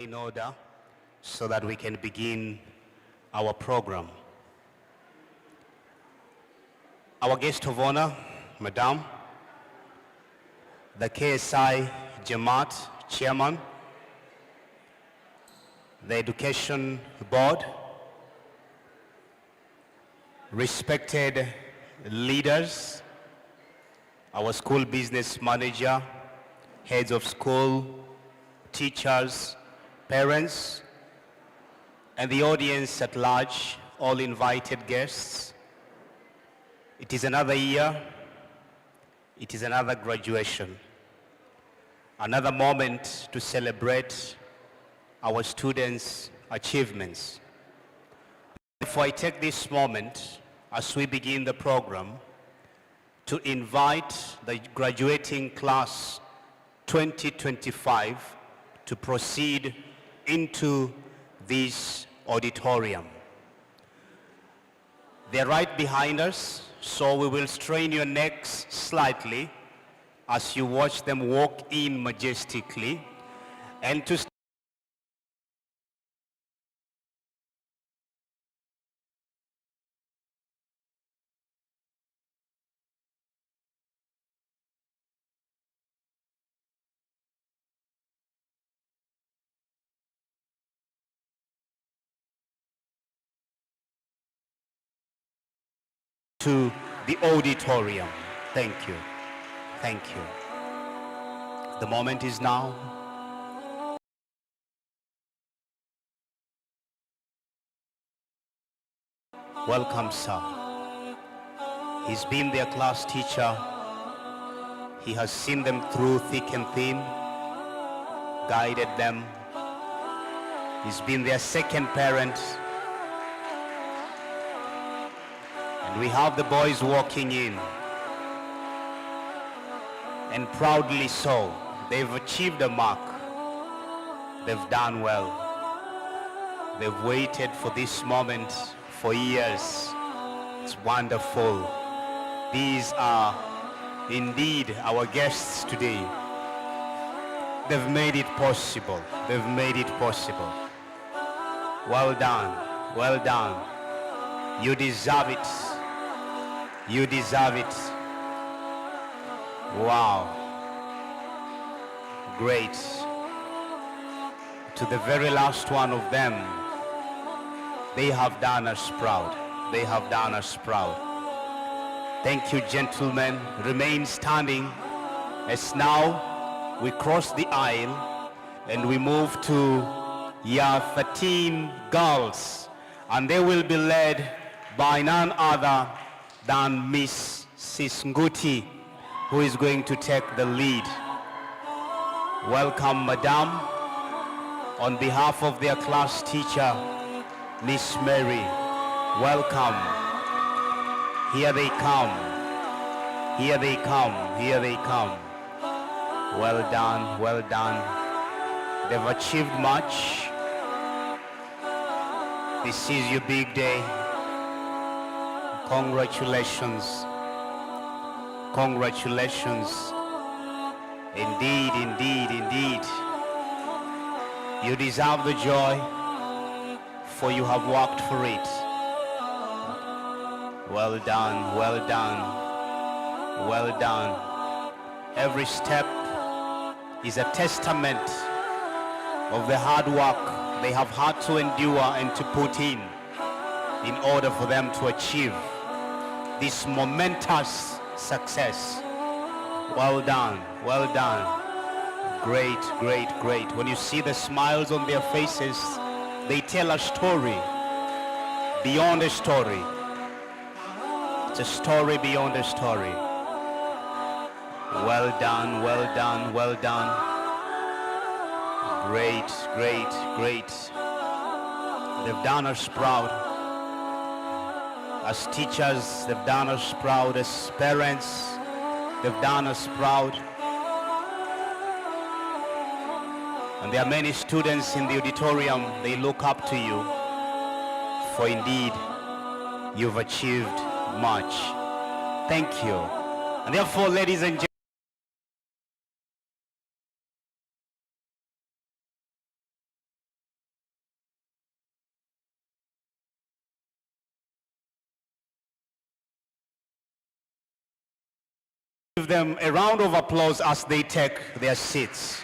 in order so that we can begin our program. Our guest of honor, Madam, the KSI Jamaat Chairman, the Education Board, respected leaders, our school business manager, heads of school, teachers, parents, and the audience at large, all invited guests. It is another year, it is another graduation, another moment to celebrate our students' achievements. Before I take this moment, as we begin the program, to invite the graduating class 2025 to proceed into this auditorium. They're right behind us, so we will strain your necks slightly as you watch them walk in majestically. And to the auditorium. Thank you. Thank you. The moment is now. Welcome, sir. He's been their class teacher. He has seen them through thick and thin, guided them. He's been their second parent. And we have the boys walking in, and proudly so. They've achieved a mark. They've done well. They've waited for this moment for years. It's wonderful. These are indeed our guests today. They've made it possible. They've made it possible. Well done. Well done. You deserve it. You deserve it. Wow. Great. To the very last one of them, they have done us proud. They have done us proud. Thank you, gentlemen. Remain standing as now we cross the aisle and we move to year 13 girls, and they will be led by none other than Miss Sisnguti, who is going to take the lead. Welcome, Madam. On behalf of their class teacher, Miss Mary, welcome. Here they come. Here they come. Here they come. Well done, well done. They've achieved much. This is your big day. Congratulations. Congratulations. Indeed, indeed, indeed. You deserve the joy, for you have worked for it. Well done, well done, well done. Every step is a testament of the hard work they have had to endure and to put in order for them to achieve this momentous success. Well done, well done. Great, great, great. When you see the smiles on their faces, they tell a story beyond a story. It's a story beyond a story. Well done, well done, well done. Great, great, great. They've done us proud. As teachers, they've done us proud. As parents, they've done us proud. And there are many students in the auditorium, they look up to you, for indeed, you've achieved much. Thank you. And therefore, ladies and gentlemen, them a round of applause as they take their seats.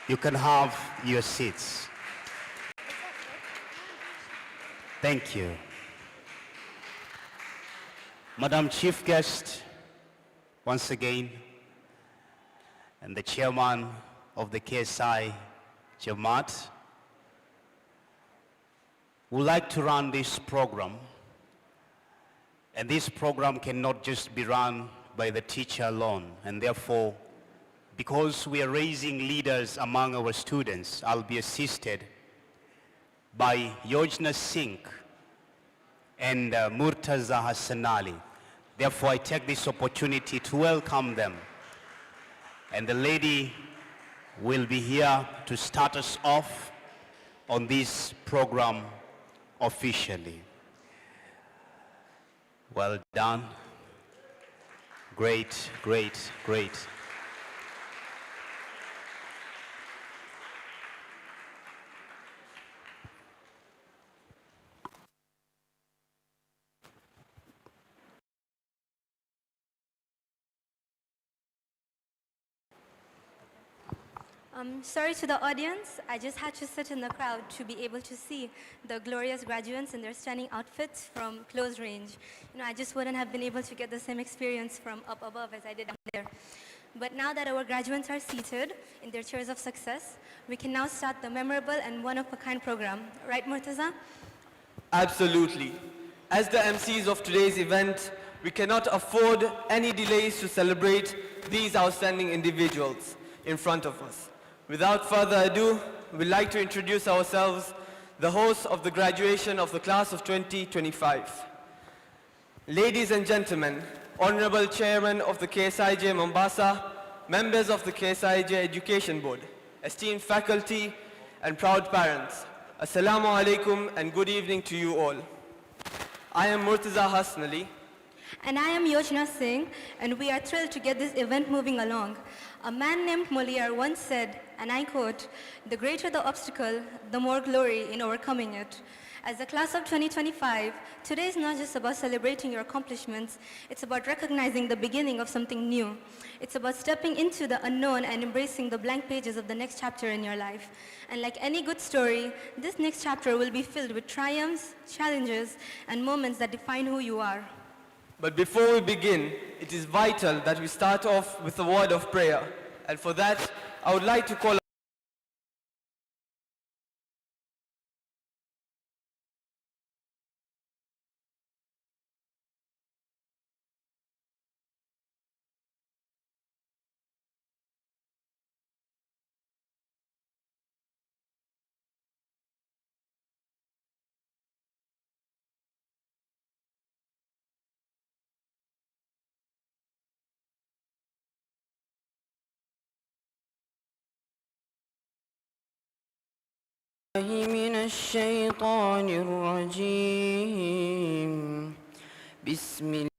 You can have your seats. Thank you. Madam Chief Guest, once again, and the chairman of the KSI, Jamaat, would like to run this program. And this program cannot just be run by the teacher alone. And therefore, because we are raising leaders among our students, I'll be assisted by Yojna Singh and Murtaza Hassan Ali. Therefore, I take this opportunity to welcome them. And the lady will be here to start us off on this program officially. Well done. Great, great, great. Sorry to the audience, I just had to sit in the crowd to be able to see the glorious graduates in their stunning outfits from close range. I just wouldn't have been able to get the same experience from up above as I did down there. But now that our graduates are seated in their chairs of success, we can now start the memorable and one-of-a-kind program. Right, Murtaza? Absolutely. As the MCs of today's event, we cannot afford any delays to celebrate these outstanding individuals in front of us. Without further ado, we'd like to introduce ourselves, the hosts of the graduation of the class of 2025. Ladies and gentlemen, Honorable Chairman of the KSIJ Mombasa, members of the KSIJ Education Board, esteemed faculty and proud parents, Assalamu alaikum and good evening to you all. I am Murtaza Hassan Ali. And I am Yojna Singh, and we are thrilled to get this event moving along. A man named Molière once said, and I quote, "The greater the obstacle, the more glory in overcoming it." As the class of 2025, today is not just about celebrating your accomplishments, it's about recognizing the beginning of something new. It's about stepping into the unknown and embracing the blank pages of the next chapter in your life. And like any good story, this next chapter will be filled with triumphs, challenges, and moments that define who you are. But before we begin, it is vital that we start off with a word of prayer. And for that, I would like to call من الشيطان الرجيم بسم الله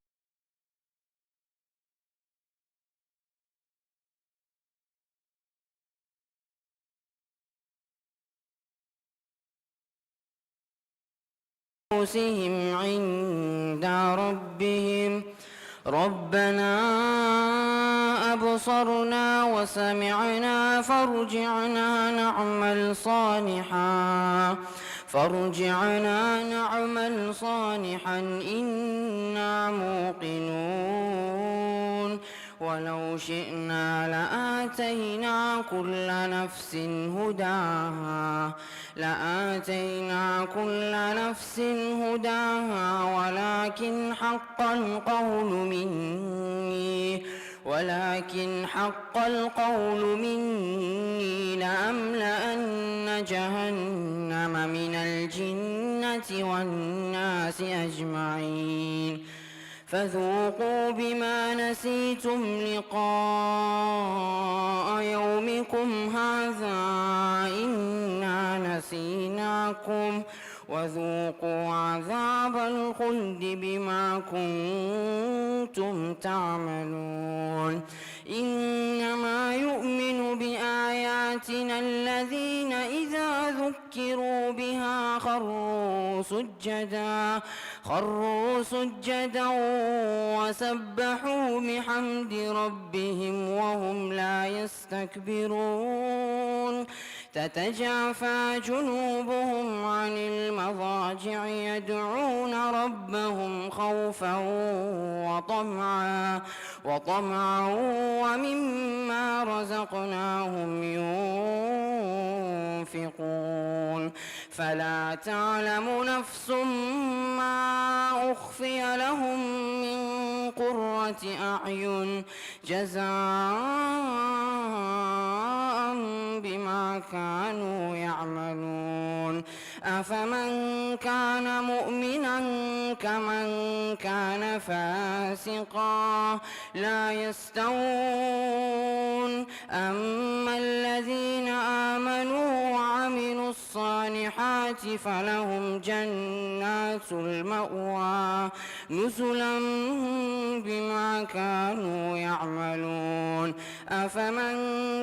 عند ربهم ربنا أبصرنا وسمعنا فارجعنا نعمل صالحا إنا موقنون ولو شئنا لآتينا كل نفس هداها ولكن حق القول مني لأملأن جهنم من الجنة والناس أجمعين فذوقوا بما نسيتم لقاء يومكم هذا إنا نسيناكم وذوقوا عذاب الخلد بما كنتم تعملون إنما يؤمن بآياتنا الذين إذا ذكروا بها خروا سجدا وسبحوا بحمد ربهم وهم لا يستكبرون تتجافى جنوبهم عن المضاجع يدعون ربهم خوفا وطمعا ومما رزقناهم ينفقون فلا تعلم نفس ما أخفي لهم من قرة أعين جزاء بما كانوا يعملون أفمن كان مؤمنا كمن كان فاسقا لا يستوون أما الذين آمنوا وعملوا الصالحات فلهم جنات المأوى نزلا بما كانوا يعملون أفمن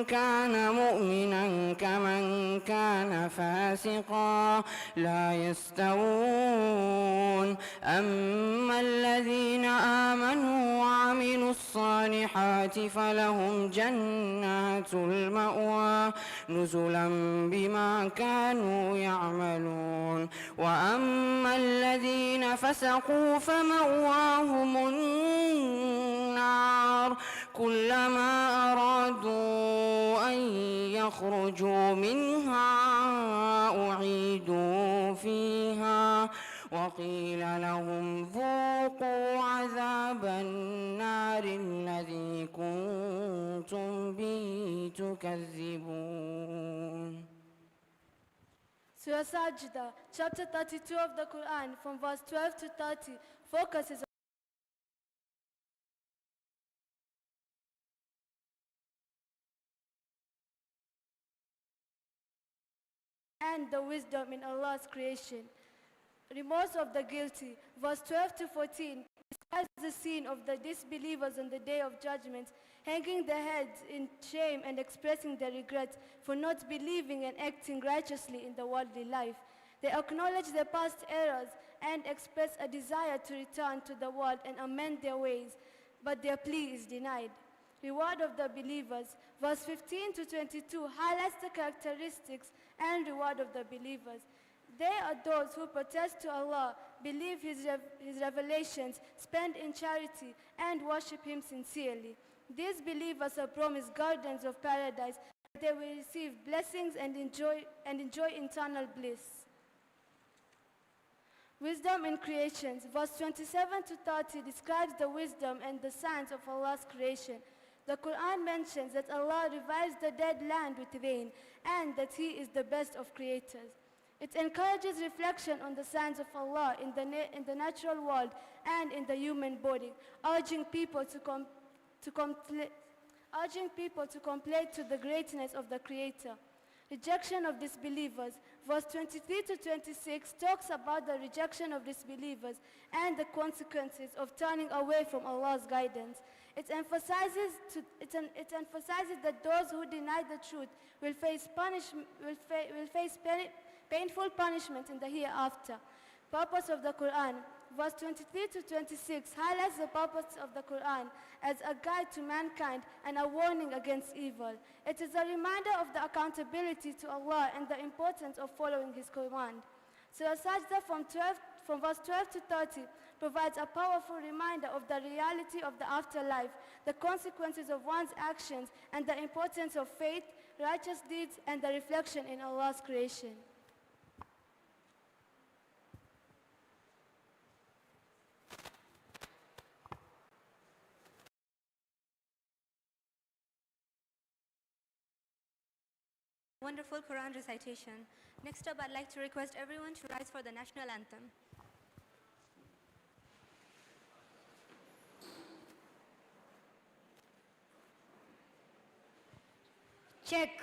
كان مؤمنا كمن كان فاسقا لا يستوون أما الذين آمنوا وعملوا الصالحات فلهم جنات المأوى نزلا بما كانوا يعملون وأما الذين فسقوا فمأواهم النار كلما أرادوا أن يخرجوا منها أعيدوا فيها وقيل لهم ذوقوا عذاب النار الذي كنتم به تكذبون. Surah Sajda, chapter 32 of the Quran, from verse 12 to 30, focuses and the wisdom in Allah's creation. Remorse of the guilty, verse 12 to 14, describes the scene of the disbelievers on the day of judgment, hanging their heads in shame and expressing their regret for not believing and acting righteously in the worldly life. They acknowledge their past errors and express a desire to return to the world and amend their ways, but their plea is denied. Reward of the believers, verse 15 to 22, highlights the characteristics and reward of the believers. They are those who protest to Allah, believe His revelations, spend in charity, and worship Him sincerely. These believers are promised gardens of paradise, where they will receive blessings and enjoy eternal bliss. Wisdom in creations, verse 27 to 30 describes the wisdom and the science of Allah's creation. The Quran mentions that Allah revives the dead land with rain and that He is the best of creators. It encourages reflection on the signs of Allah in the natural world and in the human body, urging people to complain to the greatness of the Creator. Rejection of disbelievers, verse 23 to 26 talks about the rejection of disbelievers and the consequences of turning away from Allah's guidance. It emphasizes that those who deny the truth will face painful punishment in the hereafter. Purpose of the Quran, verse 23 to 26 highlights the purpose of the Quran as a guide to mankind and a warning against evil. It is a reminder of the accountability to Allah and the importance of following His command. Surah Sajda from verse 12 to 30 provides a powerful reminder of the reality of the afterlife, the consequences of one's actions, and the importance of faith, righteous deeds, and the reflection in Allah's creation. Wonderful Quran recitation. Next up, I'd like to request everyone to rise for the national anthem. Check.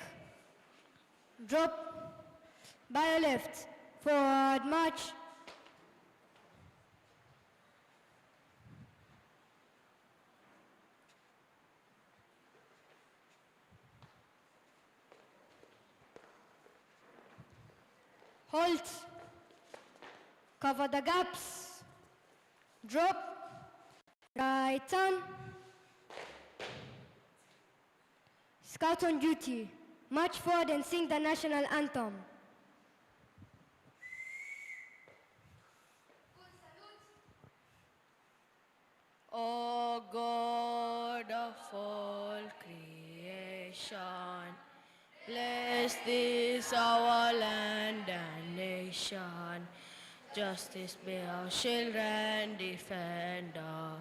Drop. By left. Forward march. Halt. Cover the gaps. Drop. Right turn. Scout on duty. March forward and sing the national anthem. O God of all creation, bless this our land and nation. Justice be our shield and defender.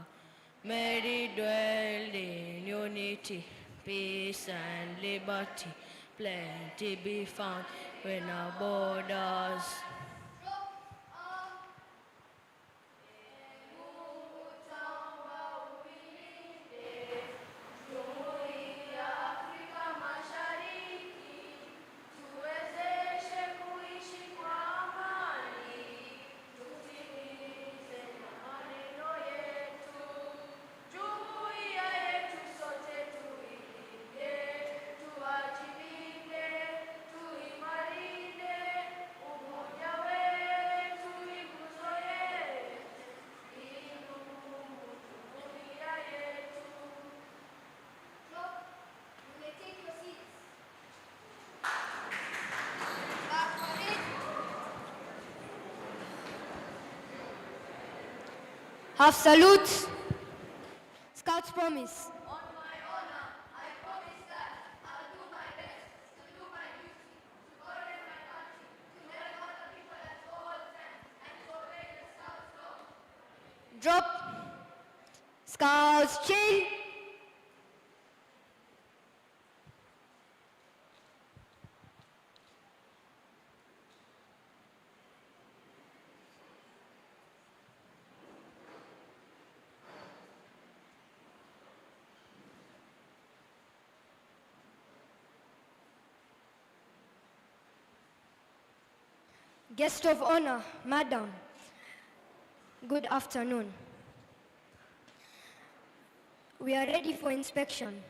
May it dwell in unity, peace and liberty. Plenty be found when our borders. Half salute. Scouts promise. Drop. Scouts chain. Guest of honor, madam. Good afternoon. We are ready for inspection.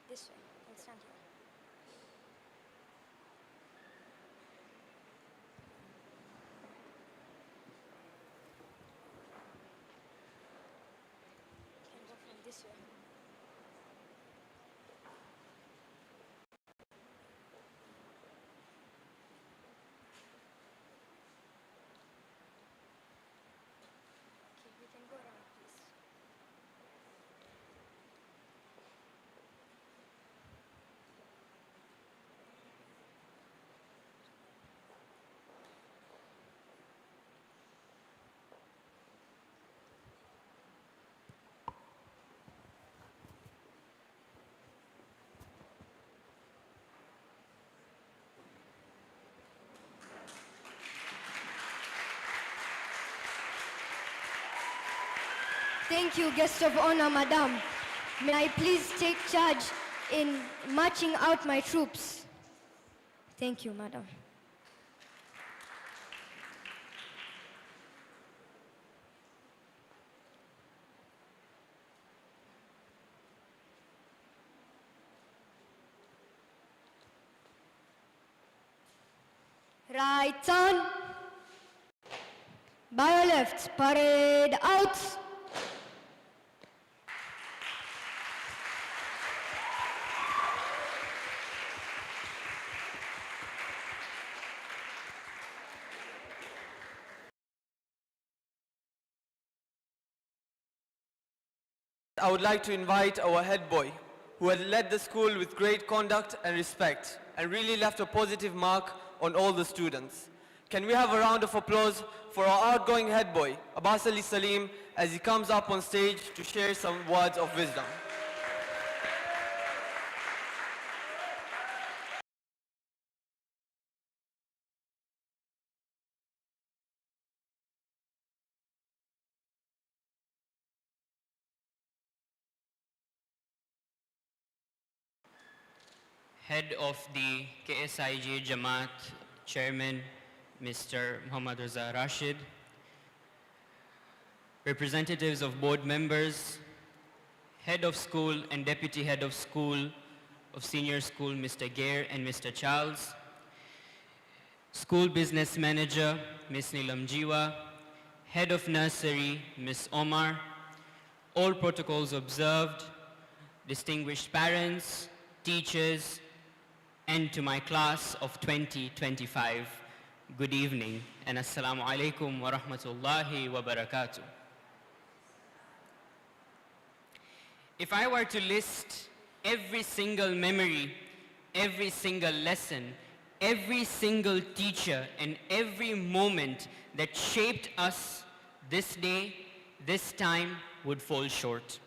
This way. Let's stand here. Can go from this way. Okay, we can go around, please. Thank you, guest of honor, madam. May I please take charge in marching out my troops? Thank you, madam. Right turn. Bio left, parade out. I would like to invite our head boy, who had led the school with great conduct and respect, and really left a positive mark on all the students. Can we have a round of applause for our outgoing head boy, Abbas Ali Salim, as he comes up on stage to share some words of wisdom. Head of the KSIG Jamaat Chairman, Mr. Muhammad Raza Rashid, representatives of board members, Head of School and Deputy Head of School of Senior School, Mr. Gair and Mr. Charles. School Business Manager, Ms. Neelam Jiwa. Head of Nursery, Ms. Omar. All protocols observed. Distinguished parents, teachers, and to my class of 2025, good evening and assalamu alaikum wa rahmatullahi wa barakatuh. If I were to list every single memory, every single lesson, every single teacher, and every moment that shaped us, this day, this time would fall short.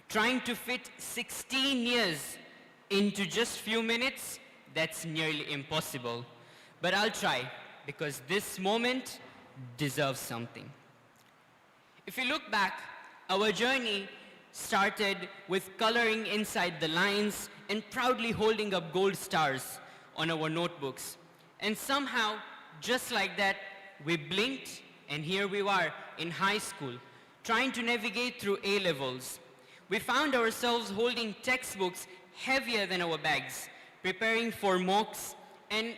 Trying to fit 16 years into just few minutes, that's nearly impossible. But I'll try, because this moment deserves something. If you look back, our journey started with coloring inside the lines and proudly holding up gold stars on our notebooks. And somehow, just like that, we blinked and here we are in high school, trying to navigate through A-levels. We found ourselves holding textbooks heavier than our bags, preparing for mocks and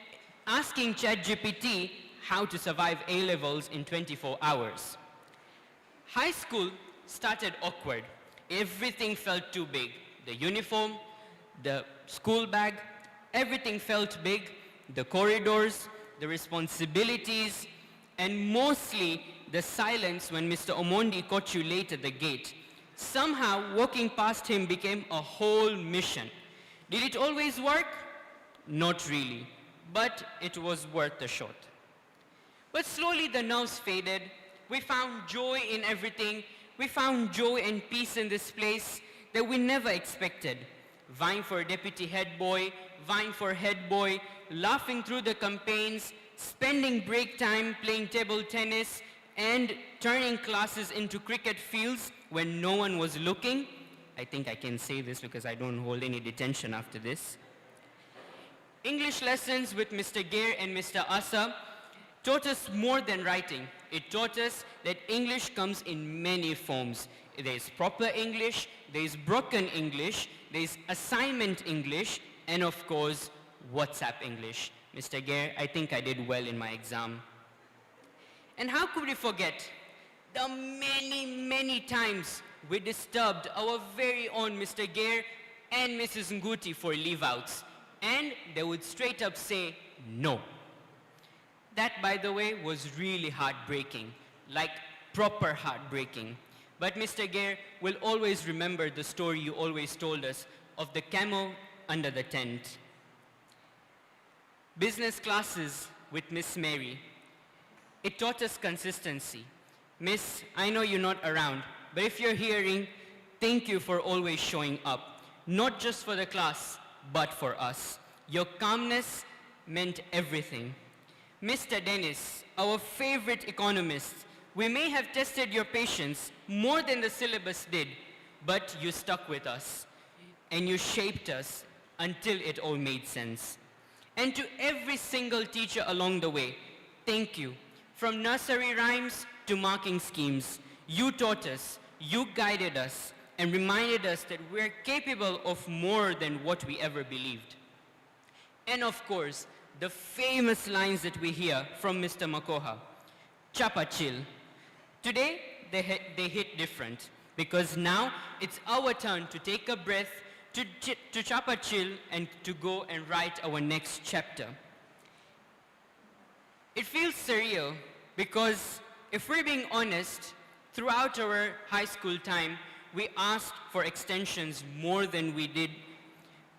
asking ChatGPT how to survive A-levels in 24 hours. High school started awkward. Everything felt too big. The uniform, the school bag, everything felt big. The corridors, the responsibilities, and mostly the silence when Mr. Omondi caught you late at the gate. Somehow, walking past him became a whole mission. Did it always work? Not really, but it was worth the shot. But slowly the nerves faded. We found joy in everything. We found joy and peace in this place that we never expected. Vying for deputy head boy, vying for head boy, laughing through the campaigns, spending break time playing table tennis, and turning classes into cricket fields when no one was looking. I think I can say this because I don't hold any detention after this. English lessons with Mr. Gair and Mr. Asa taught us more than writing. It taught us that English comes in many forms. There's proper English, there's broken English, there's assignment English, and of course, WhatsApp English. Mr. Gair, I think I did well in my exam. And how could we forget the many, many times we disturbed our very own Mr. Gair and Mrs. Nguti for leave-outs, and they would straight up say no. That, by the way, was really heartbreaking, like proper heartbreaking. But Mr. Gair will always remember the story you always told us of the camel under the tent. Business classes with Miss Mary. It taught us consistency. Miss, I know you're not around, but if you're hearing, thank you for always showing up, not just for the class, but for us. Your calmness meant everything. Mr. Dennis, our favorite economist, we may have tested your patience more than the syllabus did, but you stuck with us and you shaped us until it all made sense. And to every single teacher along the way, thank you. From nursery rhymes to marking schemes, you taught us, you guided us, and reminded us that we're capable of more than what we ever believed. And of course, the famous lines that we hear from Mr. Makoha, Chapa chill. Today, they hit different because now it's our turn to take a breath, to chapa chill and to go and write our next chapter. It feels surreal because if we're being honest, throughout our high school time, we asked for extensions more than we did.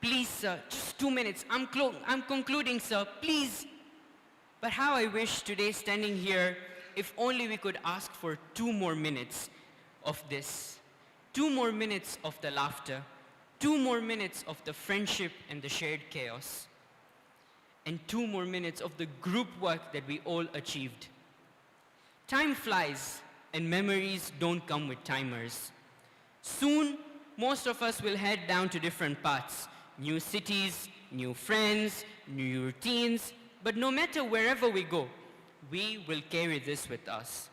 Please, sir, just 2 minutes. I'm concluding, sir, please. But how I wish today standing here, if only we could ask for 2 more minutes of this. 2 more minutes of the laughter. 2 more minutes of the friendship and the shared chaos. And 2 more minutes of the group work that we all achieved. Time flies, and memories don't come with timers. Soon, most of us will head down to different paths. New cities, new friends, new routines, but no matter wherever we go, we will carry this with us.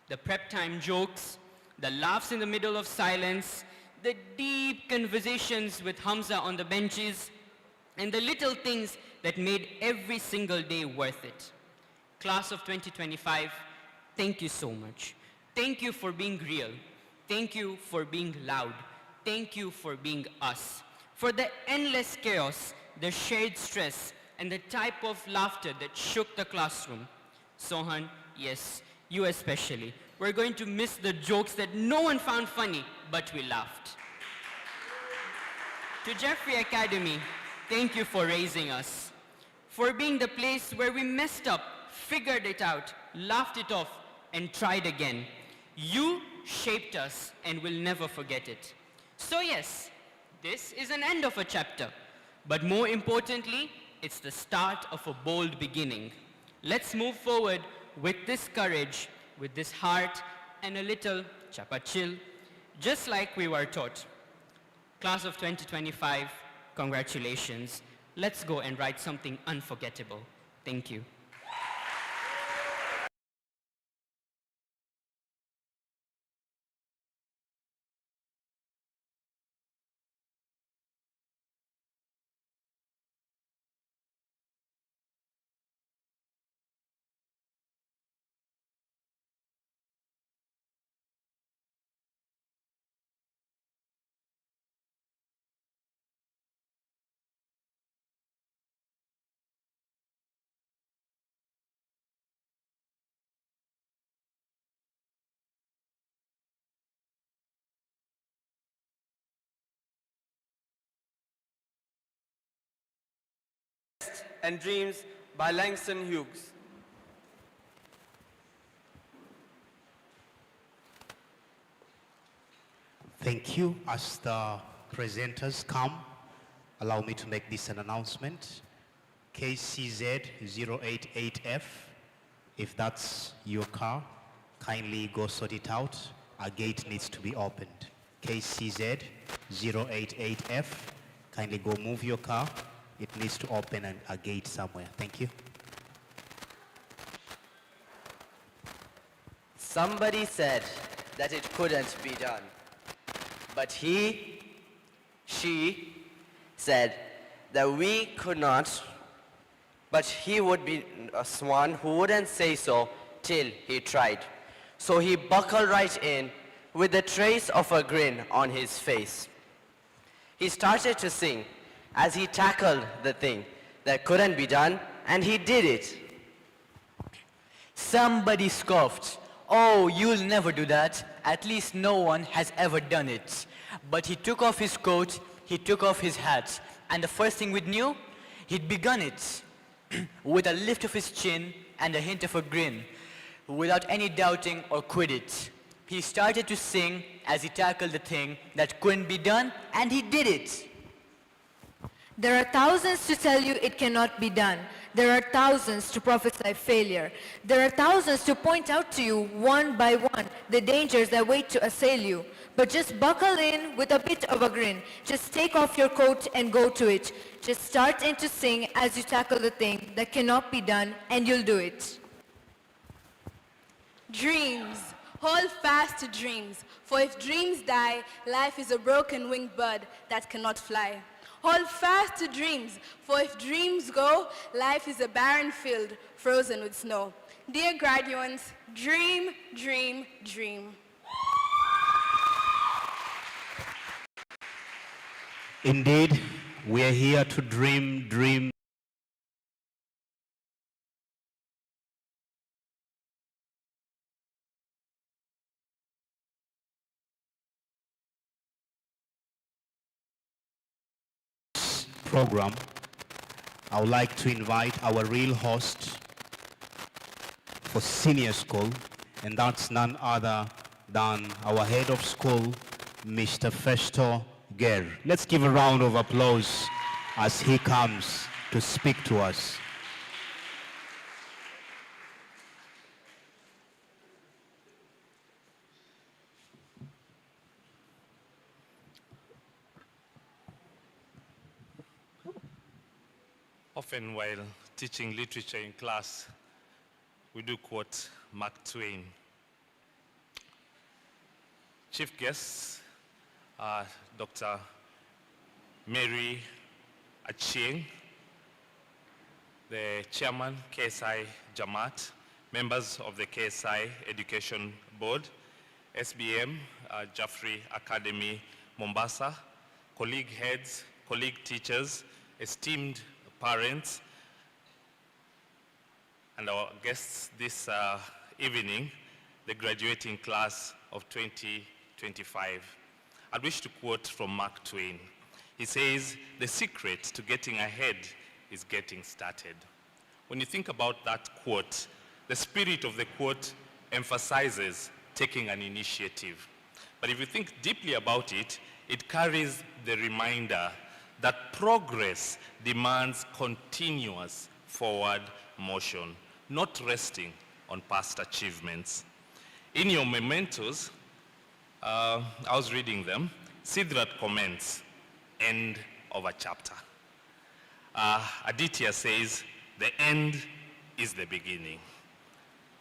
The prep time jokes, the laughs in the middle of silence, the deep conversations with Hamza on the benches, and the little things that made every single day worth it. Class of 2025, thank you so much. Thank you for being real. Thank you for being loud. Thank you for being us. For the endless chaos, the shared stress, and the type of laughter that shook the classroom. Sohan, yes, you especially. We're going to miss the jokes that no one found funny, but we laughed. To Jaffery Academy, thank you for raising us. For being the place where we messed up, figured it out, laughed it off, and tried again. You shaped us and will never forget it. So yes, this is an end of a chapter. But more importantly, it's the start of a bold beginning. Let's move forward with this courage, with this heart, and a little chapachil, just like we were taught. Class of 2025, congratulations. Let's go and write something unforgettable. Thank you. And Dreams by Langston Hughes. Thank you. As the presenters come, allow me to make this an announcement. KCZ088F, if that's your car, kindly go sort it out. Our gate needs to be opened. KCZ088F, kindly go move your car. It needs to open a gate somewhere. Thank you. Somebody said that it couldn't be done. But she said that we could not, but he would be one who wouldn't say so till he tried. So he buckled right in with a trace of a grin on his face. He started to sing as he tackled the thing that couldn't be done, and he did it. Somebody scoffed, "Oh, you'll never do that. At least no one has ever done it." But he took off his coat, he took off his hat, and the first thing we knew, he'd begun it. With a lift of his chin and a hint of a grin, without any doubting or quit it. He started to sing as he tackled the thing that couldn't be done, and he did it. There are thousands to tell you it cannot be done. There are thousands to prophesy failure. There are thousands to point out to you one by one the dangers that wait to assail you. But just buckle in with a bit of a grin. Just take off your coat and go to it. Just start in to sing as you tackle the thing that cannot be done, and you'll do it. Dreams. Hold fast to dreams. For if dreams die, life is a broken winged bird that cannot fly. Hold fast to dreams, for if dreams go, life is a barren field frozen with snow. Dear graduates, dream, dream, dream. Indeed, we are here to dream, dream. Program, I would like to invite our real host for senior school, and that's none other than our head of school, Mr. Festo Ger. Let's give a round of applause as he comes to speak to us. Often while teaching literature in class, we do quote Mark Twain. Chief guests, Dr. Mary Achieng, the chairman, KSI Jamaat, members of the KSI Education Board, SBM, Jaffery Academy, Mombasa, colleague heads, colleague teachers, esteemed parents, and our guests this evening, the graduating class of 2025. I wish to quote from Mark Twain. He says, "The secret to getting ahead is getting started." When you think about that quote, the spirit of the quote emphasizes taking an initiative. But if you think deeply about it, it carries the reminder that progress demands continuous forward motion, not resting on past achievements. In your mementos, I was reading them. Sidrat comments, end of a chapter. Aditya says, the end is the beginning.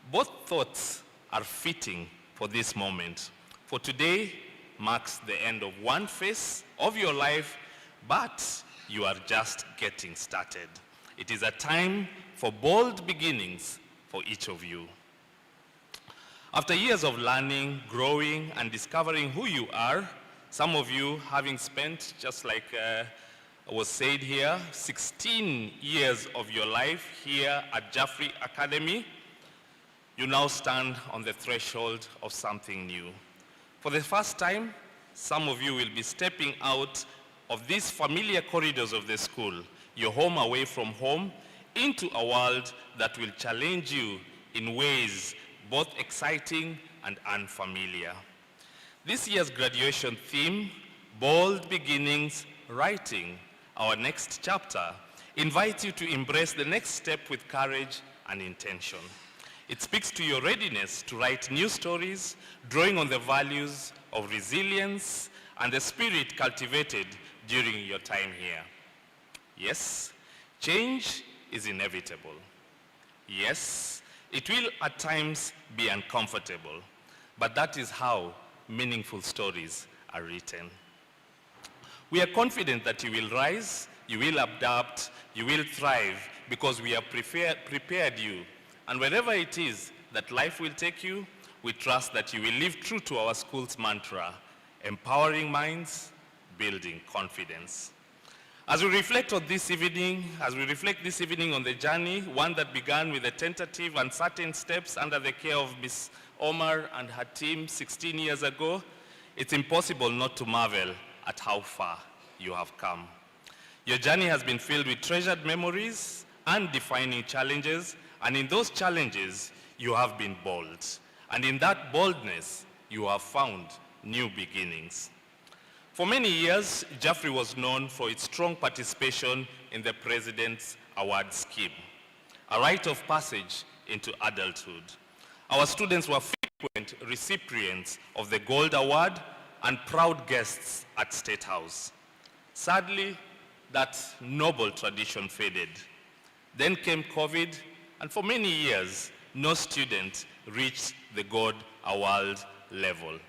Both thoughts are fitting for this moment. For today marks the end of one phase of your life, but you are just getting started. It is a time for bold beginnings for each of you. After years of learning, growing, and discovering who you are, some of you having spent, just like was said here, 16 years of your life here at Jaffery Academy, you now stand on the threshold of something new. For the first time, some of you will be stepping out of these familiar corridors of the school, your home away from home, into a world that will challenge you in ways both exciting and unfamiliar. This year's graduation theme, Bold Beginnings, Writing Our Next Chapter, invites you to embrace the next step with courage and intention. It speaks to your readiness to write new stories, drawing on the values of resilience and the spirit cultivated during your time here. Yes, change is inevitable. Yes, it will at times be uncomfortable, but that is how meaningful stories are written. We are confident that you will rise, you will adapt, you will thrive, because we have prepared you. And wherever it is that life will take you, we trust that you will live true to our school's mantra, empowering minds, building confidence. As we reflect on this evening, on the journey, one that began with the tentative and certain steps under the care of Ms. Omar and her team 16 years ago, it's impossible not to marvel at how far you have come. Your journey has been filled with treasured memories and defining challenges, and in those challenges, you have been bold. And in that boldness, you have found new beginnings. For many years, Jaffery was known for its strong participation in the President's Award Scheme, a rite of passage into adulthood. Our students were frequent recipients of the Gold Award and proud guests at State House. Sadly, that noble tradition faded. Then came COVID, and for many years, no student reached the Gold Award level,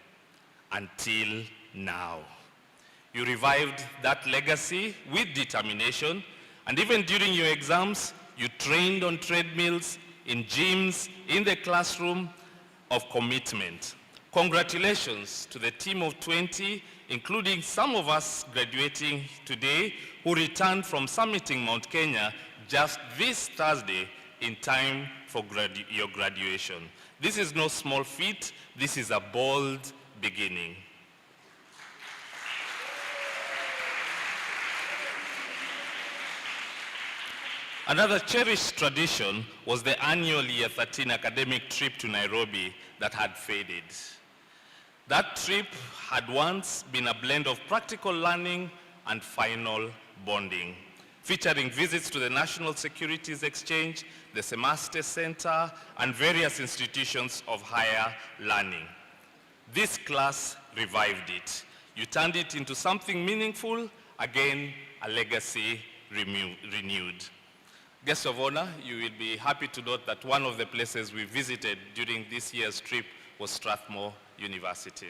until now. You revived that legacy with determination, and even during your exams, you trained on treadmills, in gyms, in the classroom of commitment. Congratulations to the team of 20, including some of us graduating today, who returned from summiting Mount Kenya just this Thursday in time for your graduation. This is no small feat, this is a bold beginning. Another cherished tradition was the annual Year 13 academic trip to Nairobi that had faded. That trip had once been a blend of practical learning and final bonding, featuring visits to the National Securities Exchange, the Semester Center, and various institutions of higher learning. This class revived it. You turned it into something meaningful, again, a legacy renewed. Guests of honor, you will be happy to note that one of the places we visited during this year's trip was Strathmore University.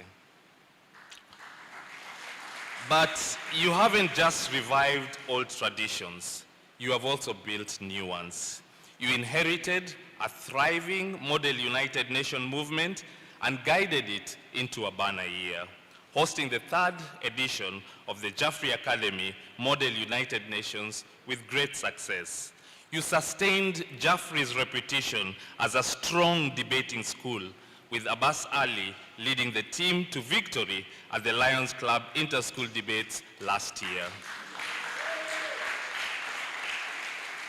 But you haven't just revived old traditions, you have also built new ones. You inherited a thriving Model United Nations movement and guided it into a banner year, hosting the 3rd edition of the Jaffery Academy Model United Nations with great success. You sustained Jaffery's reputation as a strong debating school, with Abbas Ali leading the team to victory at the Lions Club Inter-School Debates last year.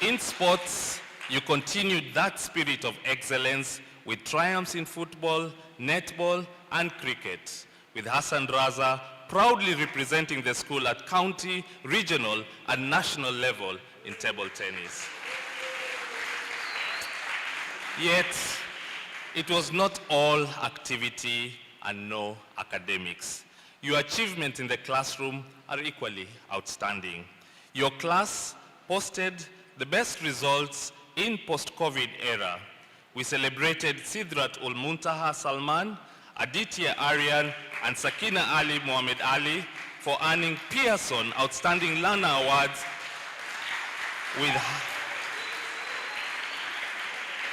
In sports, you continued that spirit of excellence with triumphs in football, netball, and cricket, with Hassan Raza proudly representing the school at county, regional, and national level in table tennis. Yet, it was not all activity and no academics. Your achievements in the classroom are equally outstanding. Your class posted the best results in post-COVID era. We celebrated Sidrat Ul-Muntaha Salman, Aditya Aryan, and Sakina Ali Muhammad Ali for earning Pearson Outstanding Learner Awards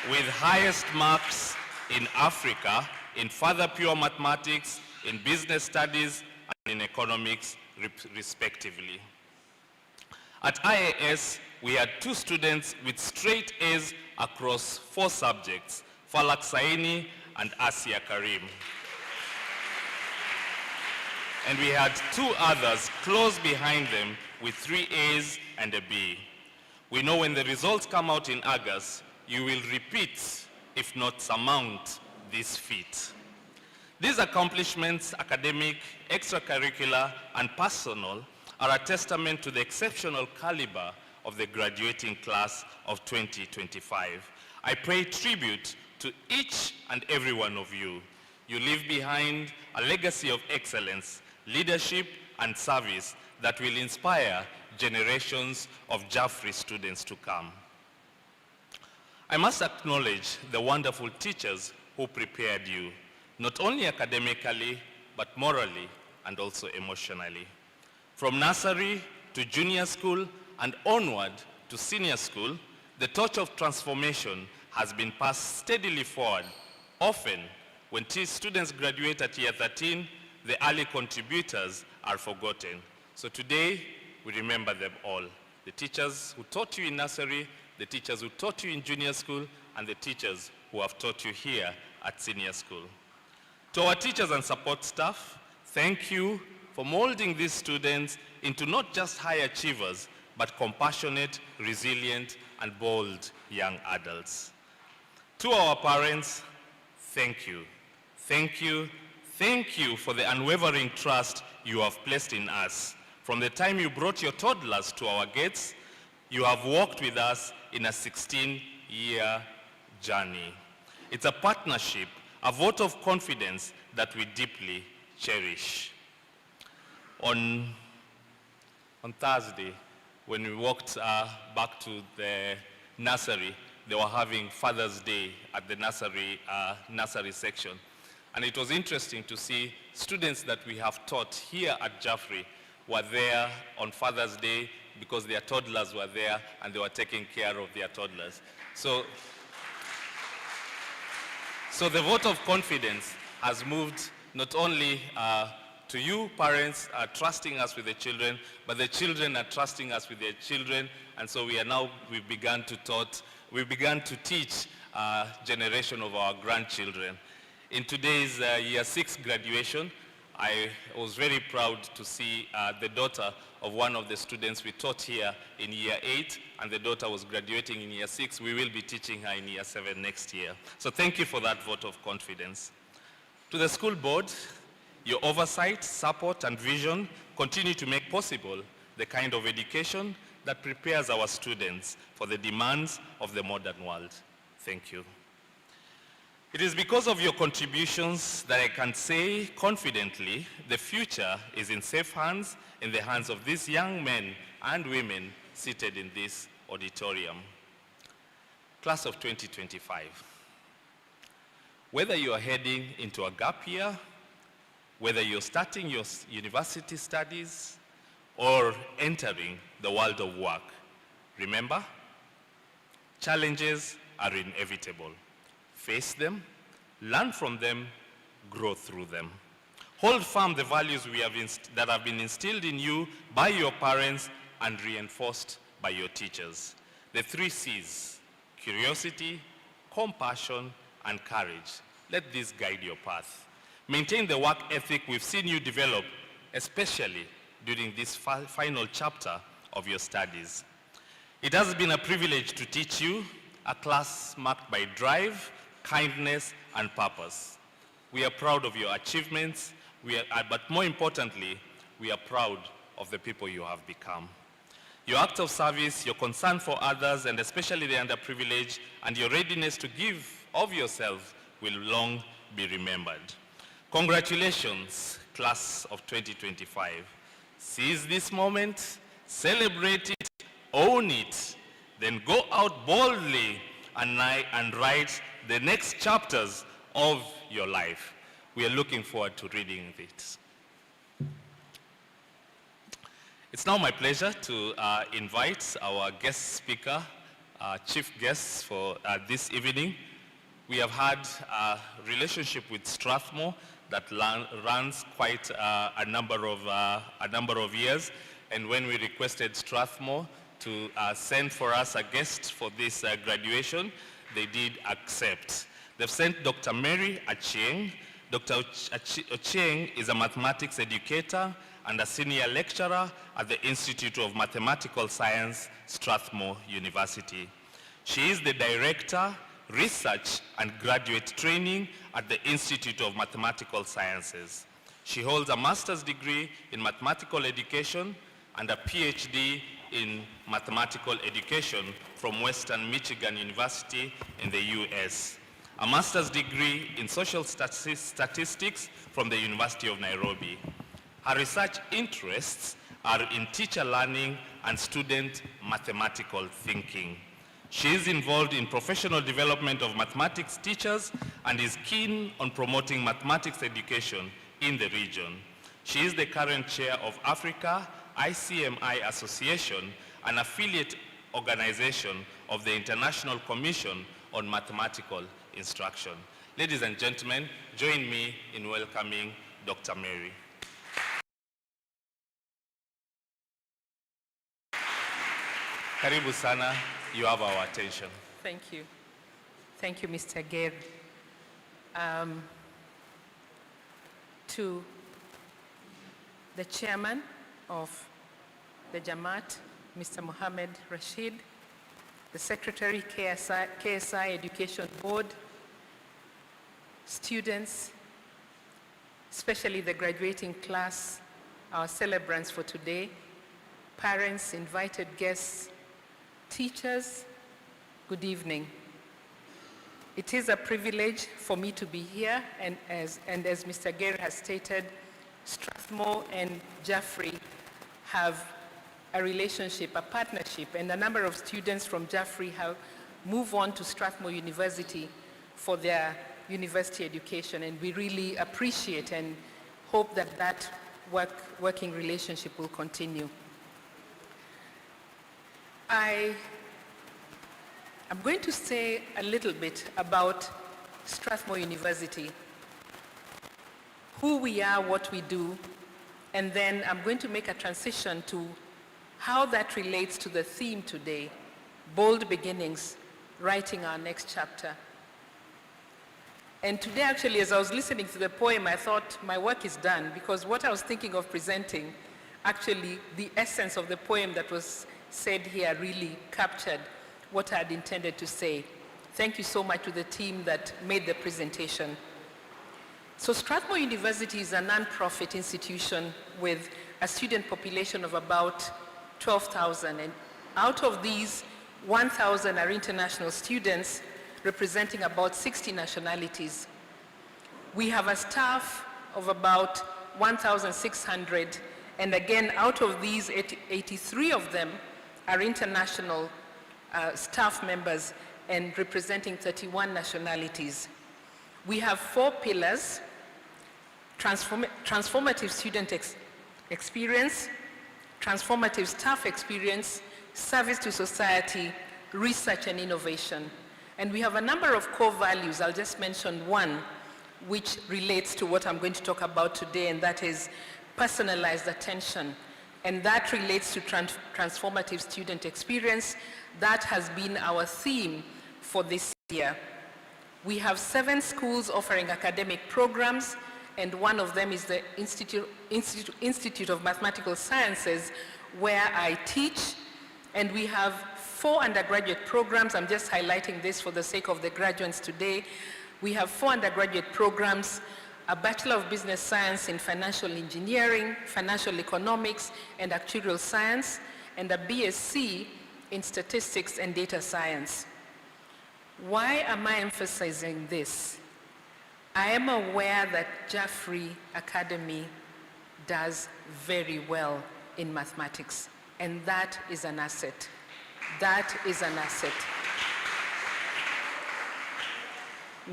with highest marks in Africa, in further pure mathematics, in business studies, and in economics, respectively. At IAS, we had 2 students with straight A's across 4 subjects, Falak Saini and Asia Karim. And we had 2 others close behind them with 3 A's and a B. We know when the results come out in August, you will repeat, if not surmount, this feat. These accomplishments, academic, extracurricular, and personal, are a testament to the exceptional caliber of the graduating class of 2025. I pay tribute to each and every one of you. You leave behind a legacy of excellence, leadership, and service that will inspire generations of Jaffery students to come. I must acknowledge the wonderful teachers who prepared you, not only academically, but morally and also emotionally. From nursery to junior school and onward to senior school, the torch of transformation has been passed steadily forward. Often, when students graduate at year 13, the early contributors are forgotten. So today, we remember them all. The teachers who taught you in nursery, the teachers who taught you in junior school, and the teachers who have taught you here at senior school. To our teachers and support staff, thank you for molding these students into not just high achievers, but compassionate, resilient, and bold young adults. To our parents, thank you. Thank you. Thank you for the unwavering trust you have placed in us. From the time you brought your toddlers to our gates, you have walked with us in a 16-year journey. It's a partnership, a vote of confidence that we deeply cherish. On Thursday, when we walked back to the nursery, they were having Father's Day at the nursery section. And it was interesting to see students that we have taught here at Jaffery were there on Father's Day because their toddlers were there and they were taking care of their toddlers. So the vote of confidence has moved not only to you parents trusting us with the children, but the children are trusting us with their children, and so we've begun to teach a generation of our grandchildren. In today's year 6 graduation, I was very proud to see the daughter of one of the students we taught here in year 8, and the daughter was graduating in year 6. We will be teaching her in year 7 next year. So thank you for that vote of confidence. To the school board, your oversight, support, and vision continue to make possible the kind of education that prepares our students for the demands of the modern world. Thank you. It is because of your contributions that I can say confidently the future is in safe hands, in the hands of these young men and women seated in this auditorium. Class of 2025. Whether you are heading into a gap year, whether you're starting your university studies or entering the world of work. Remember, challenges are inevitable. Face them, learn from them, grow through them. Hold firm the values that have been instilled in you by your parents and reinforced by your teachers. The 3 C's: curiosity, compassion, and courage. Let this guide your path. Maintain the work ethic we've seen you develop, especially during this final chapter of your studies. It has been a privilege to teach you, a class marked by drive, kindness, and purpose. We are proud of your achievements, but more importantly, we are proud of the people you have become. Your act of service, your concern for others, and especially the underprivileged, and your readiness to give of yourself will long be remembered. Congratulations, class of 2025. Seize this moment, celebrate it, own it, then go out boldly and write the next chapters of your life. We are looking forward to reading it. It's now my pleasure to invite our guest speaker, chief guests for this evening. We have had a relationship with Strathmore that runs quite a number of years, and when we requested Strathmore to send for us a guest for this graduation, they did accept. They've sent Dr. Mary Achieng. Dr. Achieng is a mathematics educator and a senior lecturer at the Institute of Mathematical Science, Strathmore University. She is the Director, Research and Graduate Training at the Institute of Mathematical Sciences. She holds a master's degree in mathematical education and a PhD in mathematical education from Western Michigan University in the US, a master's degree in social statistics from the University of Nairobi. Her research interests are in teacher learning and student mathematical thinking. She is involved in professional development of mathematics teachers and is keen on promoting mathematics education in the region. She is the current chair of Africa ICMI Association, an affiliate organization of the International Commission on Mathematical Instruction. Ladies and gentlemen, join me in welcoming Dr. Mary. Karibu sana, you have our attention. Thank you. Thank you, Mr. Gere. To the chairman of the Jamaat, Mr. Mohammed Rashid, the secretary, KSI Education Board, students, especially the graduating class, our celebrants for today, parents, invited guests, teachers, good evening. It is a privilege for me to be here, and as Mr. Gere has stated, Strathmore and Jaffery have a relationship, a partnership, and a number of students from Jaffery have moved on to Strathmore University for their university education, and we really appreciate and hope that that working relationship will continue. I'm going to say a little bit about Strathmore University, who we are, what we do, and then I'm going to make a transition to how that relates to the theme today, bold beginnings, writing our next chapter. And today, actually, as I was listening to the poem, I thought my work is done, because what I was thinking of presenting, actually, the essence of the poem that was said here really captured what I had intended to say. Thank you so much to the team that made the presentation. So Strathmore University is a non-profit institution with a student population of about 12,000, and out of these, 1,000 are international students representing about 60 nationalities. We have a staff of about 1,600, and again, out of these, 83 of them are international staff members and representing 31 nationalities. We have 4 pillars. transformative student experience, transformative staff experience, service to society, research and innovation. And we have a number of core values. I'll just mention one, which relates to what I'm going to talk about today, and that is personalized attention. And that relates to transformative student experience. That has been our theme for this year. We have 7 schools offering academic programs, and one of them is the Institute of Mathematical Sciences, where I teach. And we have 4 undergraduate programs. I'm just highlighting this for the sake of the graduates today. We have 4 undergraduate programs, a Bachelor of Business Science in Financial Engineering, Financial Economics, and Actuarial Science, and a BSc in Statistics and Data Science. Why am I emphasizing this? I am aware that Jaffery Academy does very well in mathematics, and that is an asset. That is an asset.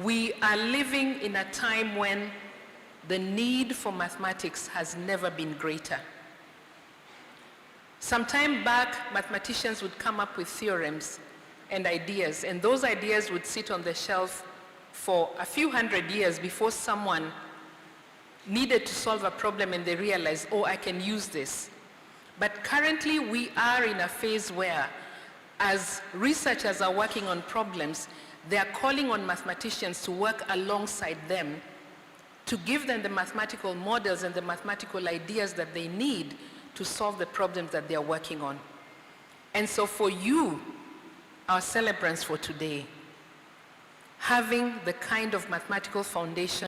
We are living in a time when the need for mathematics has never been greater. Some time back, mathematicians would come up with theorems and ideas, and those ideas would sit on the shelf for a few hundred years before someone needed to solve a problem and they realized, oh, I can use this. But currently, we are in a phase where, as researchers are working on problems, they are calling on mathematicians to work alongside them to give them the mathematical models and the mathematical ideas that they need to solve the problems that they are working on. And so for you, our celebrants for today, having the kind of mathematical foundation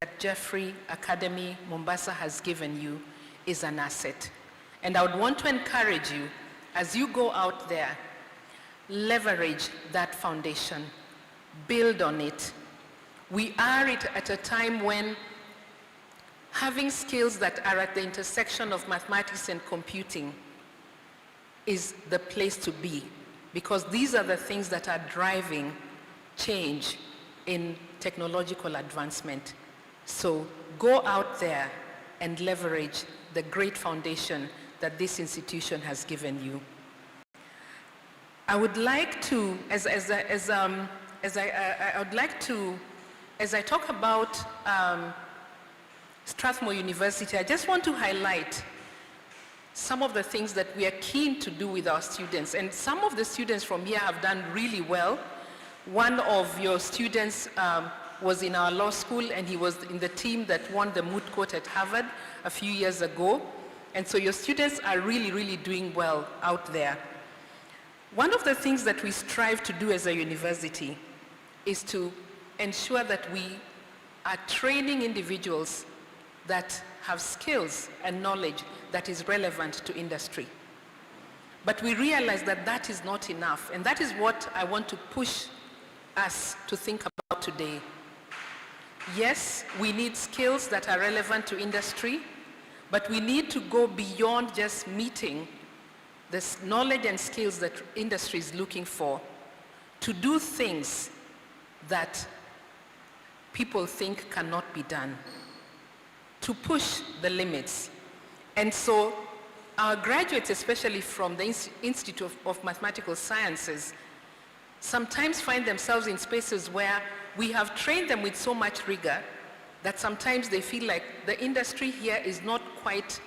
that Jaffery Academy Mombasa has given you is an asset. And I would want to encourage you, as you go out there, leverage that foundation, build on it. We are at a time when having skills that are at the intersection of mathematics and computing is the place to be, because these are the things that are driving change in technological advancement. So go out there and leverage the great foundation that this institution has given you. I would like to, as I talk about Strathmore University, I just want to highlight some of the things that we are keen to do with our students. And some of the students from here have done really well. One of your students was in our law school, and he was in the team that won the moot court at Harvard a few years ago. And so your students are really, really doing well out there. One of the things that we strive to do as a university is to ensure that we are training individuals that have skills and knowledge that is relevant to industry. But we realize that that is not enough, and that is what I want to push us to think about today. Yes, we need skills that are relevant to industry, but we need to go beyond just meeting the knowledge and skills that industry is looking for to do things that people think cannot be done, to push the limits. And so our graduates, especially from the Institute of Mathematical Sciences, sometimes find themselves in spaces where we have trained them with so much rigor that sometimes they feel like the industry here is not quite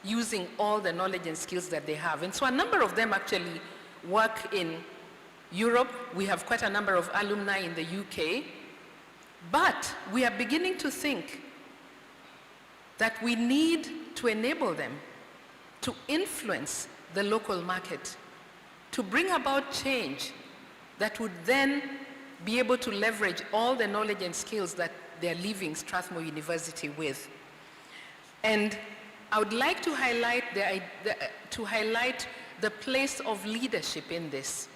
using all the knowledge and skills that they have. And so a number of them actually work in Europe. We have quite a number of alumni in the UK. But we are beginning to think that we need to enable them to influence the local market, to bring about change that would then be able to leverage all the knowledge and skills that they're leaving Strathmore University with. And I would like to highlight the place of leadership in this.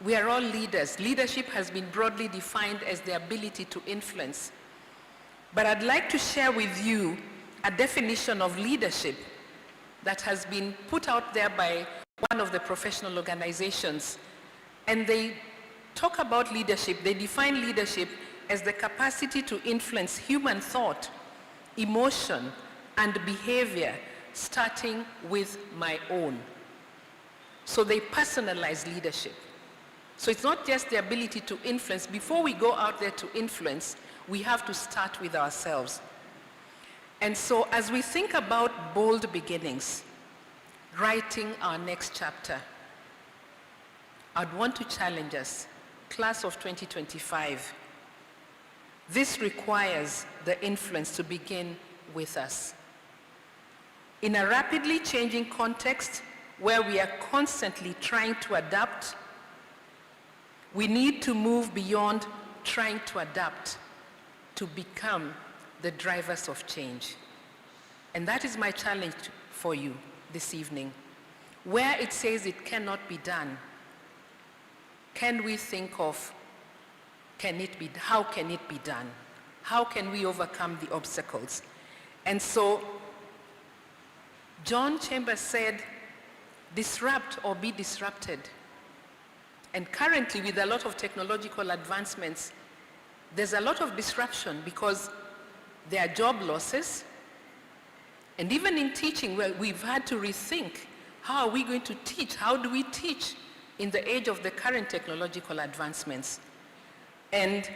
We are all leaders. Leadership has been broadly defined as the ability to influence. But I'd like to share with you a definition of leadership that has been put out there by one of the professional organizations. And they talk about leadership. They define leadership as the capacity to influence human thought, emotion, and behavior, starting with my own. So they personalize leadership. So it's not just the ability to influence. Before we go out there to influence, we have to start with ourselves. And so as we think about bold beginnings, writing our next chapter, I'd want to challenge us, class of 2025. This requires the influence to begin with us. In a rapidly changing context where we are constantly trying to adapt, we need to move beyond trying to adapt to become the drivers of change. And that is my challenge for you this evening. Where it says it cannot be done, can we think of, how can it be done? How can we overcome the obstacles? And so, John Chambers said, disrupt or be disrupted. And currently, with a lot of technological advancements, there's a lot of disruption because there are job losses. And even in teaching, well, we've had to rethink, how are we going to teach? How do we teach in the age of the current technological advancements? And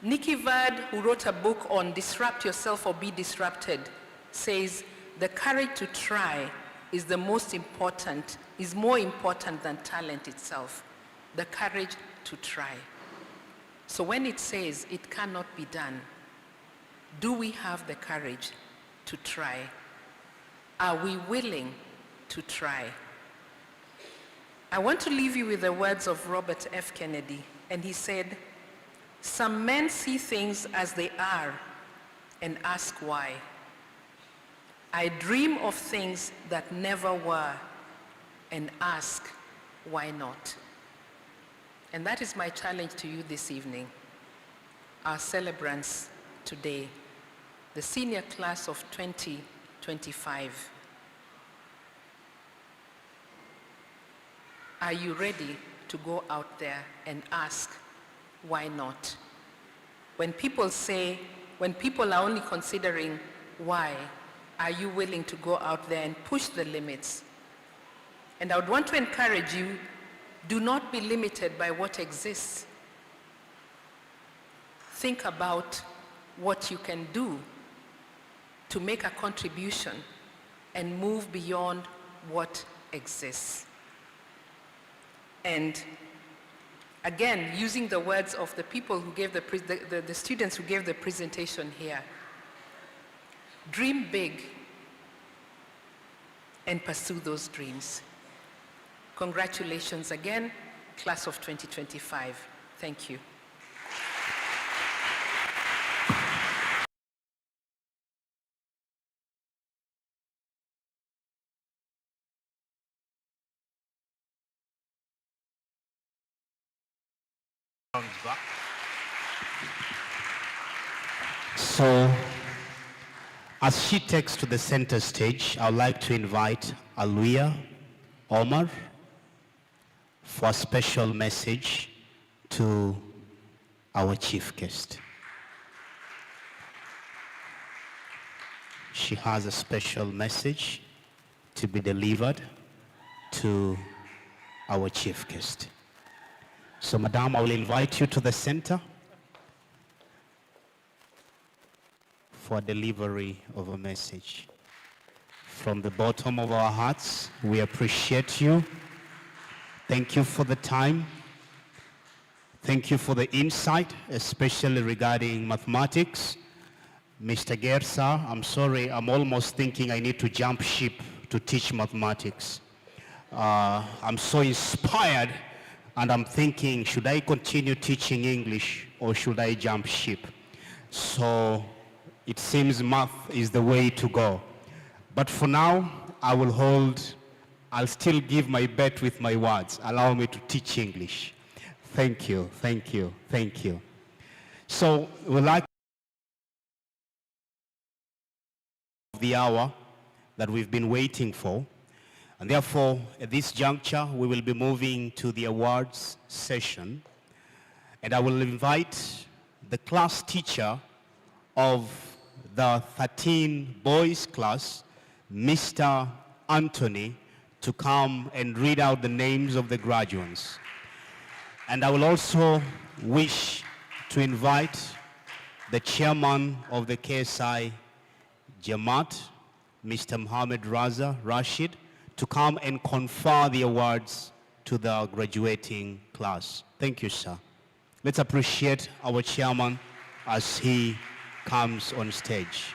Nikki Vard, who wrote a book on Disrupt Yourself or Be Disrupted, says the courage to try is more important than talent itself. The courage to try. So when it says it cannot be done, do we have the courage to try? Are we willing to try? I want to leave you with the words of Robert F. Kennedy, and he said, "Some men see things as they are and ask why. I dream of things that never were and ask why not." And that is my challenge to you this evening, our celebrants today, the senior class of 2025. Are you ready to go out there and ask why not? When people are only considering why, are you willing to go out there and push the limits? And I would want to encourage you, do not be limited by what exists. Think about what you can do to make a contribution and move beyond what exists. And again, using the words of the people who gave the students who gave the presentation here, dream big and pursue those dreams. Congratulations again, class of 2025. Thank you. So, as she takes to the center stage, I'd like to invite Aluia Omar for a special message to our chief guest. She has a special message to be delivered to our chief guest. So, Madam, I will invite you to the center for delivery of a message. From the bottom of our hearts, we appreciate you. Thank you for the time. Thank you for the insight, especially regarding mathematics. Mr. Gersa, I'm sorry, I'm almost thinking I need to jump ship to teach mathematics. I'm so inspired, and I'm thinking, should I continue teaching English or should I jump ship? So it seems math is the way to go. But for now, I'll still give my bet with my words. Allow me to teach English. Thank you, thank you, thank you. So we'd like the hour that we've been waiting for. And therefore, at this juncture, we will be moving to the awards session. And I will invite the class teacher of the 13 boys class, Mr. Anthony, to come and read out the names of the graduates. And I will also wish to invite the chairman of the KSI Jamaat, Mr. Mohammed Raza Rashid, to come and confer the awards to the graduating class. Thank you, sir. Let's appreciate our chairman as he comes on stage.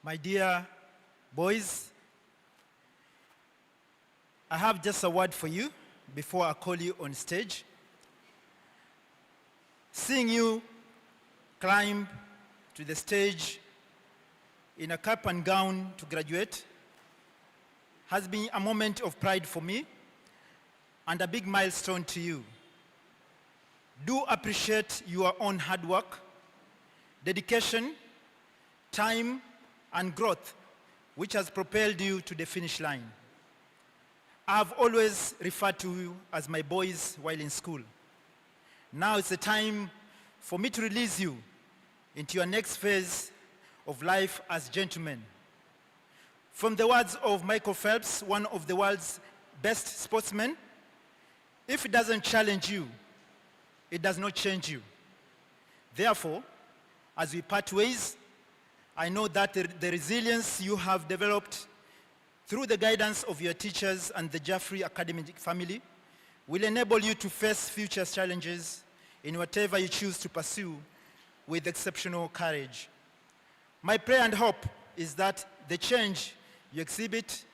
My dear boys, I have just a word for you before I call you on stage. Seeing you climb to the stage in a cap and gown to graduate has been a moment of pride for me and a big milestone to you. Do appreciate your own hard work, dedication, time, and growth, which has propelled you to the finish line. I have always referred to you as my boys while in school. Now it's the time for me to release you into your next phase of life as gentlemen. From the words of Michael Phelps, one of the world's best sportsmen, if it doesn't challenge you, it does not change you. Therefore, as we part ways, I know that the resilience you have developed through the guidance of your teachers and the Jaffery academic family will enable you to face future challenges in whatever you choose to pursue with exceptional courage. My prayer and hope is that the change you exhibit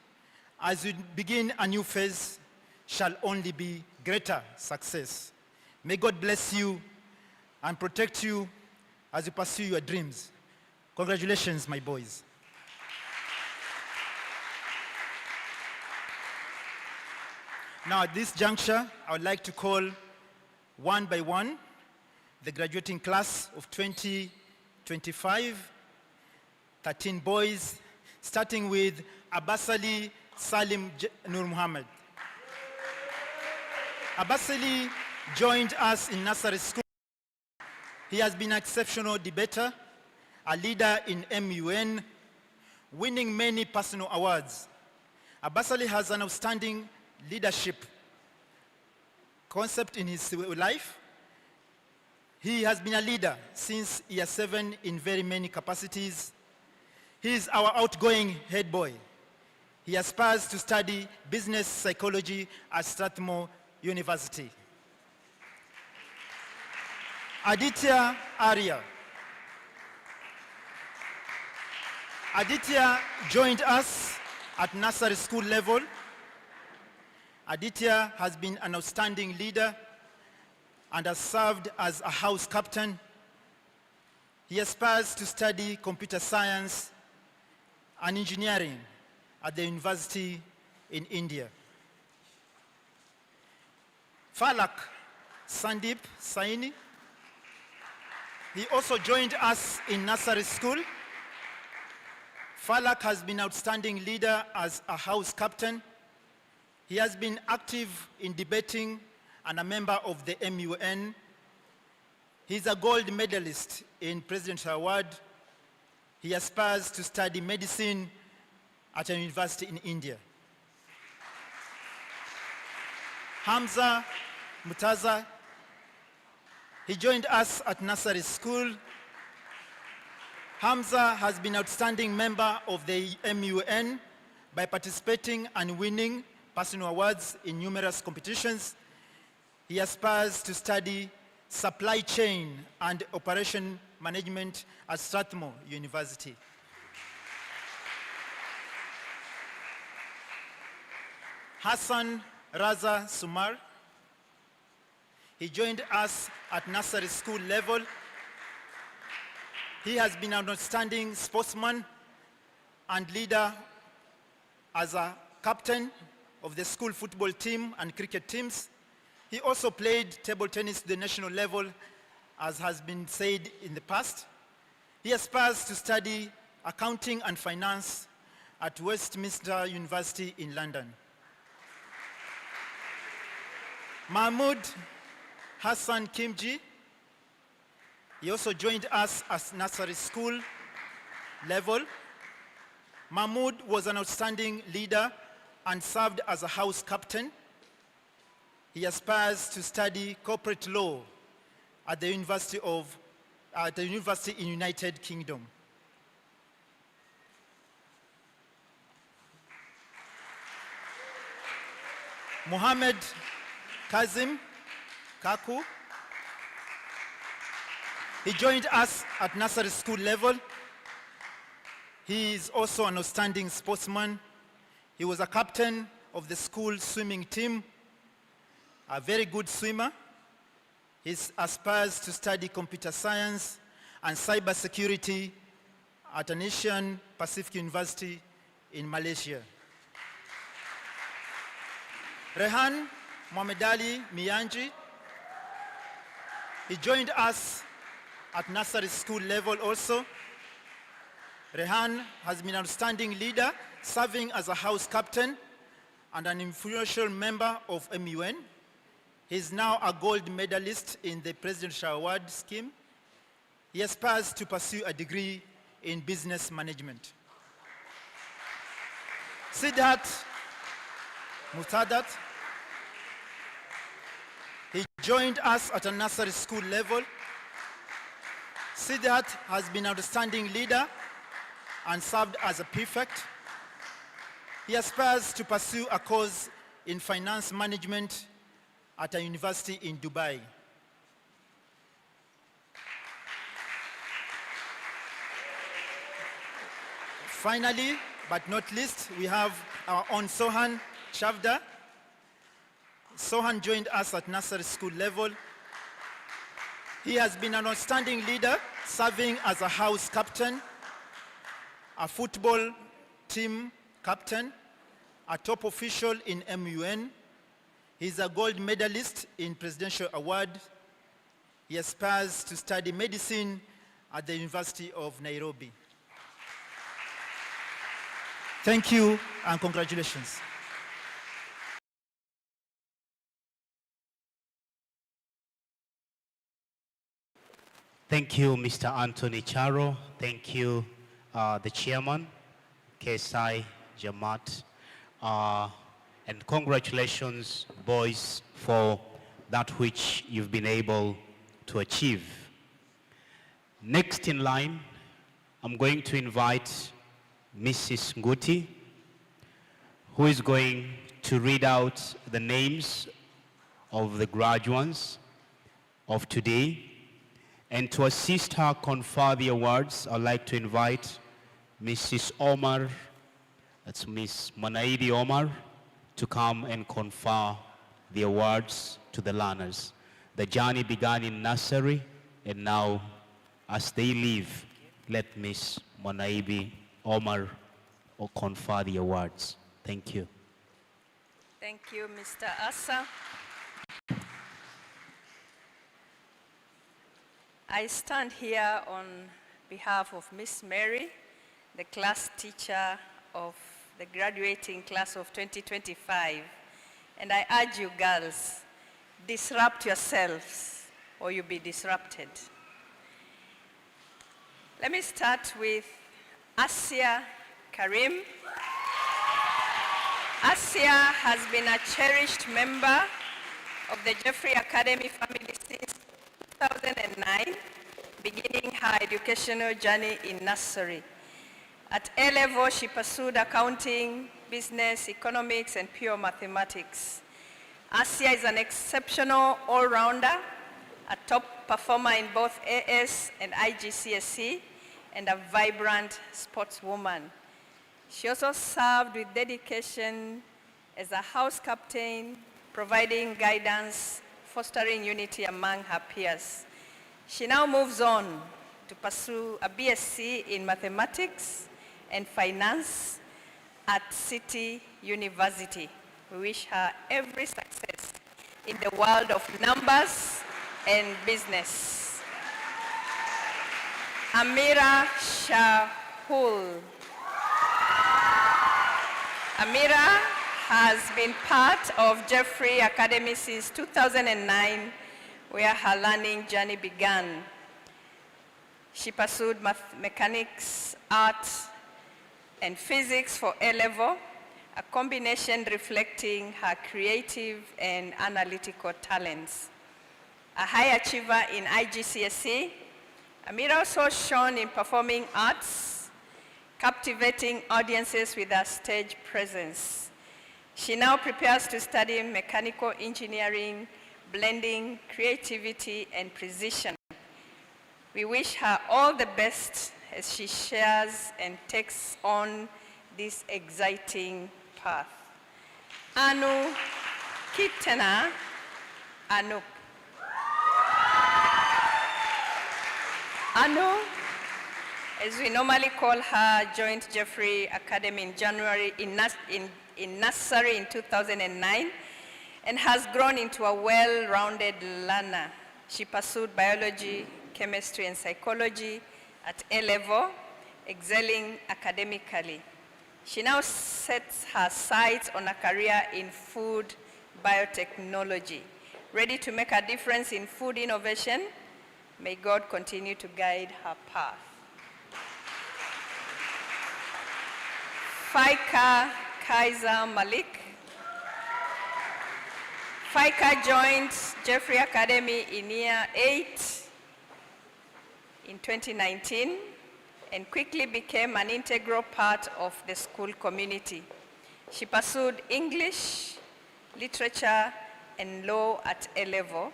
as you begin a new phase shall only be greater success. May God bless you and protect you as you pursue your dreams. Congratulations, my boys. Now, at this juncture, I would like to call one by one the graduating class of 2025, 13 boys, starting with Abbasali Salim Nur Muhammad. Abbasali joined us in nursery school. He has been an exceptional debater, a leader in MUN, winning many personal awards. Abbasali has an outstanding leadership concept in his life. He has been a leader since year 7 in very many capacities. He is our outgoing head boy. He aspires to study business psychology at Strathmore University. Aditya Arya. Aditya joined us at nursery school level. Aditya has been an outstanding leader and has served as a house captain. He aspires to study computer science and engineering at the university in India. Falak Sandeep Saini. He also joined us in nursery school. Falak has been an outstanding leader as a house captain. He has been active in debating and a member of the MUN. He's a gold medalist in Presidential Award. He aspires to study medicine at a university in India. Hamza Mutaza. He joined us at nursery school. Hamza has been an outstanding member of the MUN by participating and winning personal awards in numerous competitions. He aspires to study supply chain and operation management at Strathmore University. Hassan Raza Sumar. He joined us at nursery school level. He has been an outstanding sportsman and leader as a captain of the school football team and cricket teams. He also played table tennis at the national level, as has been said in the past. He aspires to study accounting and finance at Westminster University in London. Mahmoud Hassan Kimji, he also joined us at nursery school level. Mahmoud was an outstanding leader and served as a house captain. He aspires to study corporate law at the university in United Kingdom. Mohammed Kazim Kaku, he joined us at nursery school level. He is also an outstanding sportsman. He was a captain of the school swimming team, a very good swimmer. He aspires to study computer science and cybersecurity at an Asian Pacific University in Malaysia. Rehan Mohamed Ali Miyanji, he joined us at nursery school level also. Rehan has been an outstanding leader, serving as a house captain and an influential member of MUN. He is now a gold medalist in the Presidential Award scheme. He aspires to pursue a degree in business management. Siddharth Mutadat, he joined us at a nursery school level. Siddharth has been an outstanding leader and served as a prefect. He aspires to pursue a course in finance management at a university in Dubai. Finally, but not least, we have our own Sohan Chavda. Sohan joined us at nursery school level. He has been an outstanding leader, serving as a house captain, a football team captain, a top official in MUN. He's a gold medalist in Presidential Award. He aspires to study medicine at the University of Nairobi. Thank you and congratulations. Thank you, Mr. Anthony Charo. Thank you, the chairman, KSI Jamaat. And congratulations, boys, for that which you've been able to achieve. Next in line, I'm going to invite Mrs. Nguti, who is going to read out the names of the graduates of today. And to assist her confer the awards, I'd like to invite Mrs. Omar, that's Miss Manaidi Omar, to come and confer the awards to the learners. The journey began in nursery, and now, as they leave, let Miss Manaidi Omar confer the awards. Thank you. Thank you, Mr. Asa. I stand here on behalf of Miss Mary, the class teacher of the graduating class of 2025. And I urge you girls, disrupt yourselves or you'll be disrupted. Let me start with Asia Karim. Asia has been a cherished member of the Jaffery Academy family since 2009, beginning her educational journey in nursery. At A-level, she pursued accounting, business, economics, and pure mathematics. Asia is an exceptional all-rounder, a top performer in both AS and IGCSE, and a vibrant sportswoman. She also served with dedication as a house captain, providing guidance, fostering unity among her peers. She now moves on to pursue a BSc in mathematics and finance at City University. We wish her every success in the world of numbers and business. Amira Shahul. Amira has been part of Jaffery Academy since 2009, where her learning journey began. She pursued mechanics, art, and physics for A-level, a combination reflecting her creative and analytical talents. A high achiever in IGCSE, Amira also shone in performing arts, captivating audiences with her stage presence. She now prepares to study mechanical engineering, blending creativity and precision. We wish her all the best as she shares and takes on this exciting path. Anu Kitana Anup. Anu, as we normally call her, joined Jaffery Academy in January in nursery in 2009 and has grown into a well-rounded learner. She pursued biology, chemistry, and psychology at A-level, excelling academically. She now sets her sights on a career in food biotechnology, ready to make a difference in food innovation. May God continue to guide her path. Faika Kaiser Malik. Faika joined Jaffery Academy in year 8 in 2019 and quickly became an integral part of the school community. She pursued English, literature, and law at A-level,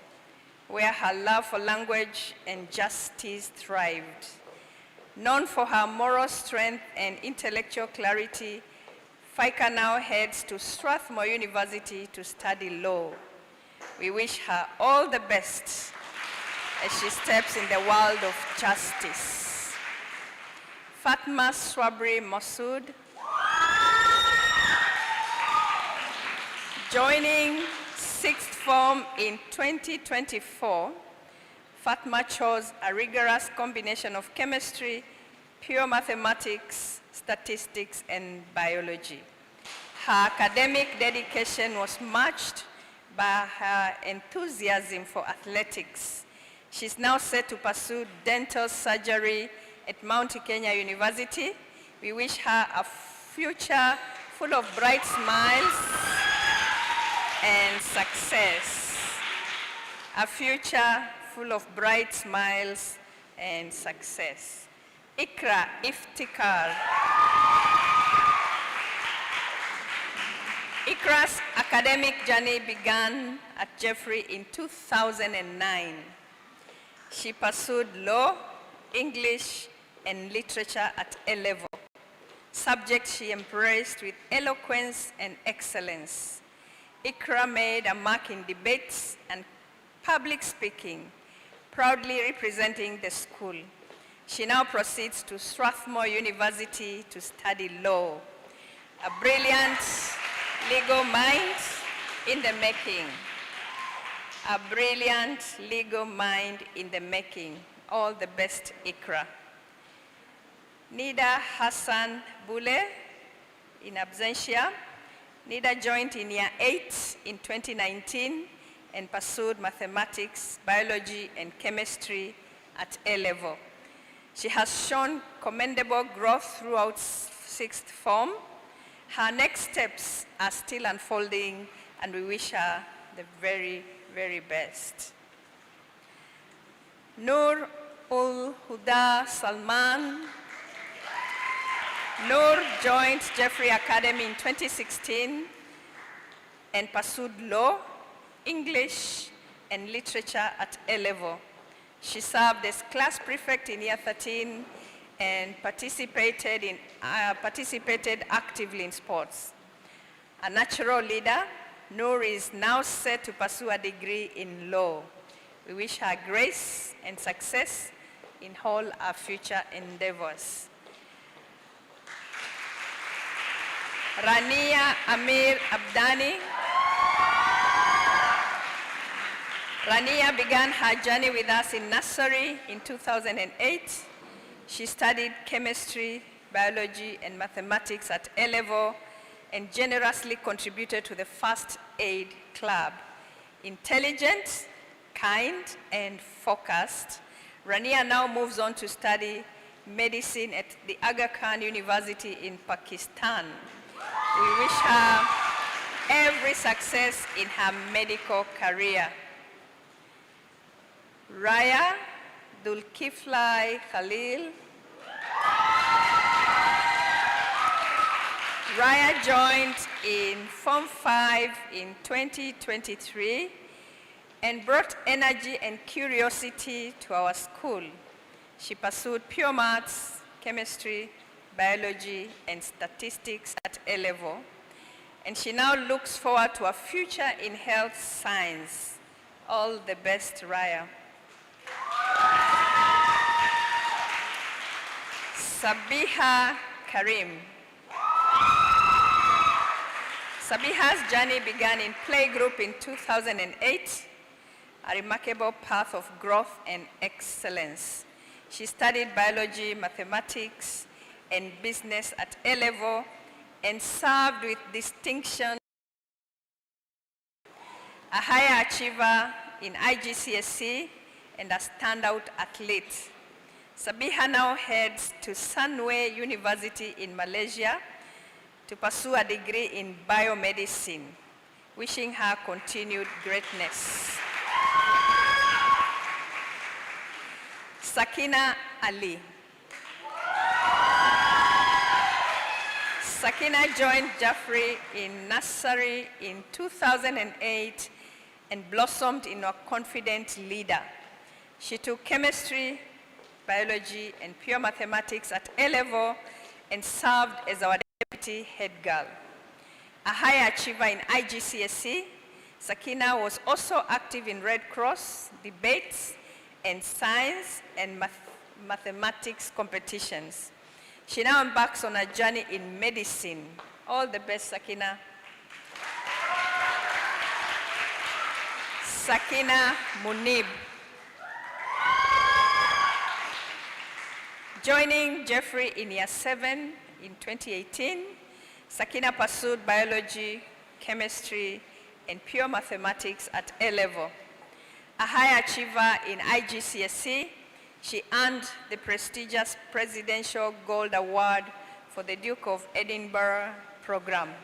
where her love for language and justice thrived. Known for her moral strength and intellectual clarity, Faika now heads to Strathmore University to study law. We wish her all the best as she steps in the world of justice. Fatma Swabri Masood, joining sixth form in 2024, Fatma chose a rigorous combination of chemistry, pure mathematics, statistics, and biology. Her academic dedication was matched by her enthusiasm for athletics. She's now set to pursue dental surgery at Mount Kenya University. We wish her a future full of bright smiles and success. A future full of bright smiles and success. Ikra Iftikhar. Ikra's academic journey began at Jaffery in 2009. She pursued law, English, and literature at A-level, subjects she embraced with eloquence and excellence. Ikra made a mark in debates and public speaking, proudly representing the school. She now proceeds to Strathmore University to study law. A brilliant legal mind in the making. A brilliant legal mind in the making. All the best, Ikra. Nida Hassan Bule, in absentia. Nida joined in year 8 in 2019 and pursued mathematics, biology, and chemistry at A-level. She has shown commendable growth throughout sixth form. Her next steps are still unfolding, and we wish her the very, very best. Noor ul Huda Salman. Noor joined Jaffery Academy in 2016 and pursued law, English, and literature at A-level. She served as class prefect in year 13 and participated actively in sports. A natural leader, Noor is now set to pursue a degree in law. We wish her grace and success in all her future endeavors. Rania Amir Abdani. Rania began her journey with us in nursery in 2008. She studied chemistry, biology, and mathematics at A-level and generously contributed to the First Aid Club. Intelligent, kind, and focused, Rania now moves on to study medicine at the Aga Khan University in Pakistan. We wish her every success in her medical career. Raya Dulkiflai Khalil. Raya joined in Form 5 in 2023 and brought energy and curiosity to our school. She pursued pure maths, chemistry, biology, and statistics at A-level, and she now looks forward to a future in health science. All the best, Raya. Sabiha Karim. Sabiha's journey began in playgroup in 2008, a remarkable path of growth and excellence. She studied biology, mathematics, and business at A-level and served with distinction. A higher achiever in IGCSE and a standout athlete. Sabiha now heads to Sunway University in Malaysia to pursue a degree in biomedicine, wishing her continued greatness. Sakina Ali. Sakina joined Jaffery in nursery in 2008 and blossomed into a confident leader. She took chemistry, biology, and pure mathematics at A-level and served as our deputy head girl. A high achiever in IGCSE, Sakina was also active in Red Cross, debates, and science and mathematics competitions. She now embarks on a journey in medicine. All the best, Sakina. Sakina Munib. Joining Jeffrey in year 7 in 2018, Sakina pursued biology, chemistry, and pure mathematics at A-level. A high achiever in IGCSE, she earned the prestigious Presidential Gold Award for the Duke of Edinburgh program.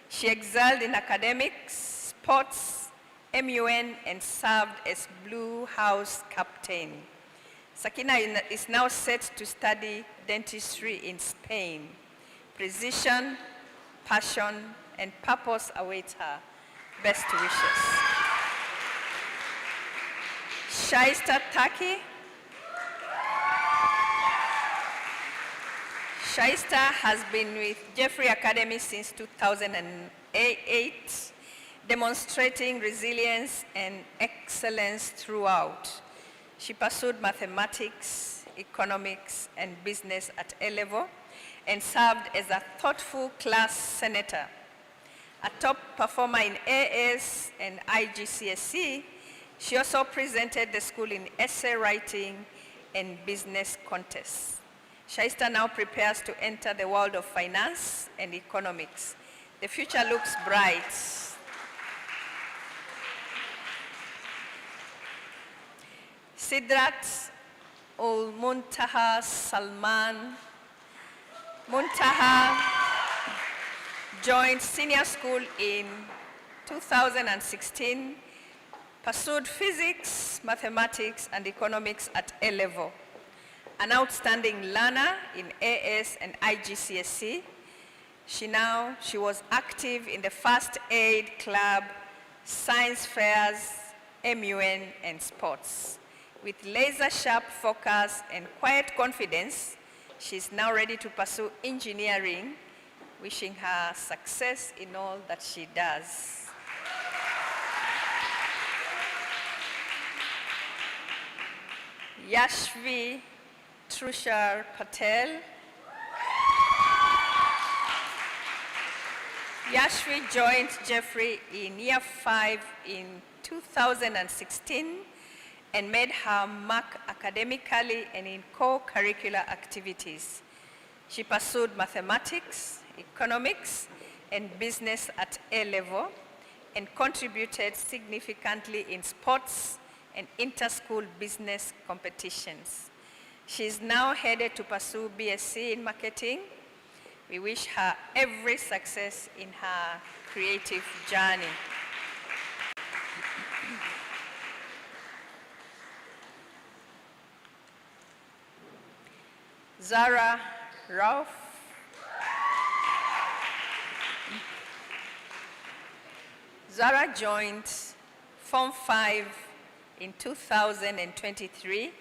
She excelled in academics, sports, MUN, and served as Blue House captain. Sakina is now set to study dentistry in Spain. Precision, passion, and purpose await her. Best wishes. Shaista Taki. Shaista has been with Jeffrey Academy since 2008, demonstrating resilience and excellence throughout. She pursued mathematics, economics, and business at A-level and served as a thoughtful class senator. A top performer in AS and IGCSE, she also presented the school in essay writing and business contests. Shaista now prepares to enter the world of finance and economics. The future looks bright. Sidrat Ul Muntaha Salman. Muntaha joined senior school in 2016, pursued physics, mathematics, and economics at A-level. An outstanding learner in AS and IGCSE, she was active in the First Aid Club, science fairs, MUN, and sports. With laser-sharp focus and quiet confidence, she's now ready to pursue engineering, wishing her success in all that she does. Yashvi Trushar Patel. Yashvi joined Jeffrey in year 5 in 2016 and made her mark academically and in co-curricular activities. She pursued mathematics, economics, and business at A level and contributed significantly in sports and inter-school business competitions. She is now headed to pursue BSc in marketing. We wish her every success in her creative journey. Zara Ralph. Zara joined Form 5 in 2023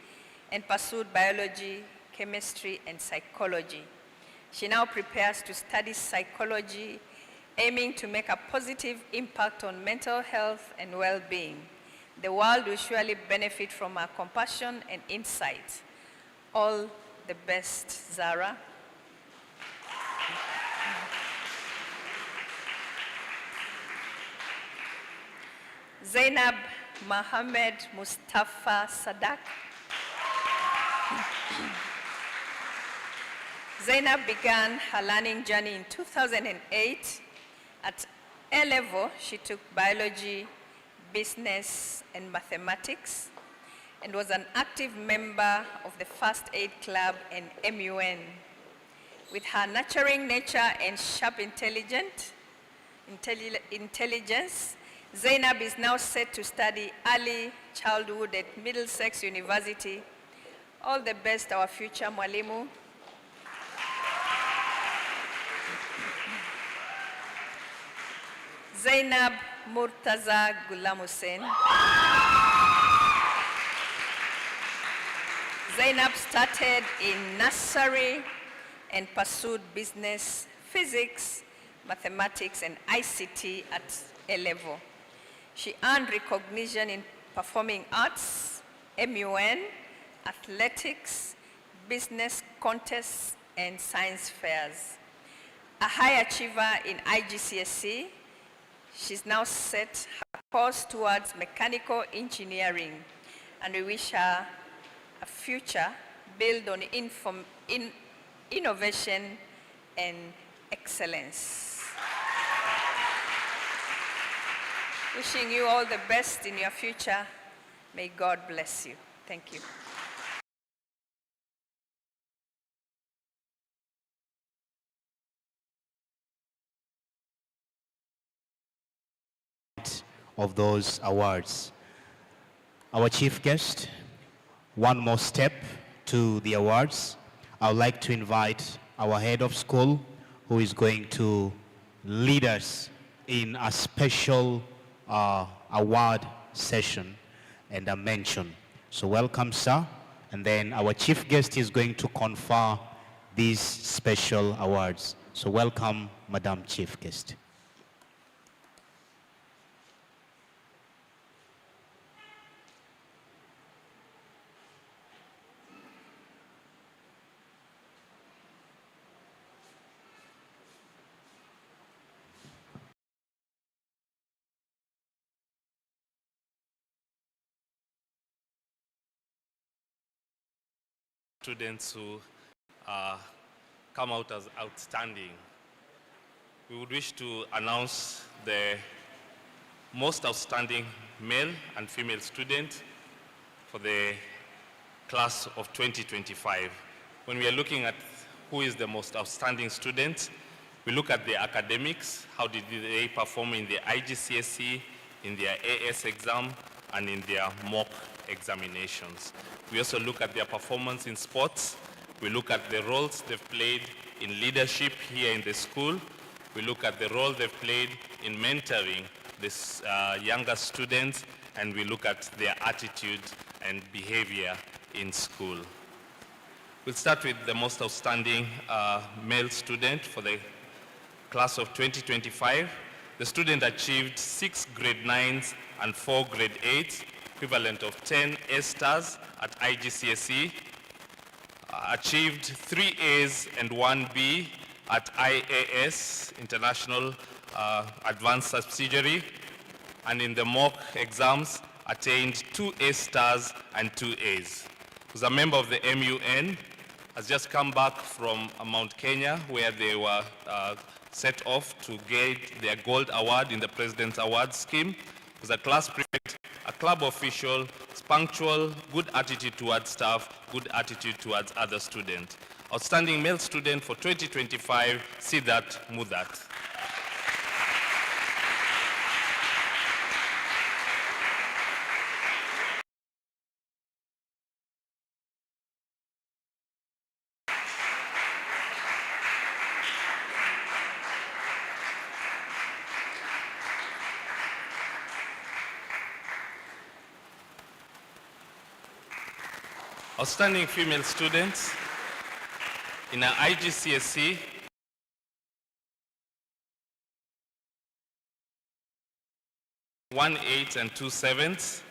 and pursued biology, chemistry, and psychology. She now prepares to study psychology, aiming to make a positive impact on mental health and well-being. The world will surely benefit from her compassion and insight. All the best, Zara. Zainab Mohammed Mustafa Sadak. Zainab began her learning journey in 2008. At A level, she took biology, business, and mathematics, and was an active member of the First Aid Club and MUN. With her nurturing nature and sharp intelligence, Zainab is now set to study early childhood at Middlesex University. All the best, our future Mwalimu. Zainab Murtaza Ghulam Hussein. Zainab started in nursery and pursued business, physics, mathematics, and ICT at A level. She earned recognition in performing arts, MUN, athletics, business contests, and science fairs. A high achiever in IGCSE, she's now set her course towards mechanical engineering, and we wish her a future built on innovation and excellence. Wishing you all the best in your future. May God bless you. Thank you. Of those awards. Our chief guest, one more step to the awards. I would like to invite our head of school, who is going to lead us in a special award session and a mention. So welcome, sir. And then our chief guest is going to confer these special awards. So welcome, Madam Chief Guest. Students who come out as outstanding. We would wish to announce the most outstanding male and female student for the class of 2025. When we are looking at who is the most outstanding student, we look at the academics, how did they perform in the IGCSE, in their AS exam, and in their mock examinations. We also look at their performance in sports. We look at the roles they've played in leadership here in the school. We look at the role they've played in mentoring these younger students, and we look at their attitude and behavior in school. We'll start with the most outstanding male student for the class of 2025. The student achieved 6 grade 9s and 4 grade 8s, equivalent of 10 A stars at IGCSE, achieved 3 A's and 1 B at IAS, International Advanced Subsidiary, and in the mock exams attained 2 A stars and 2 A's. Who's a member of the MUN, has just come back from Mount Kenya, where they were set off to get their gold award in the President's Award Scheme. Who's a class prefect, a club official, is punctual, good attitude towards staff, good attitude towards other students. Outstanding male student for 2025, Siddharth Mudat. Outstanding female students in our IGCSE, one 8 and 2 7s.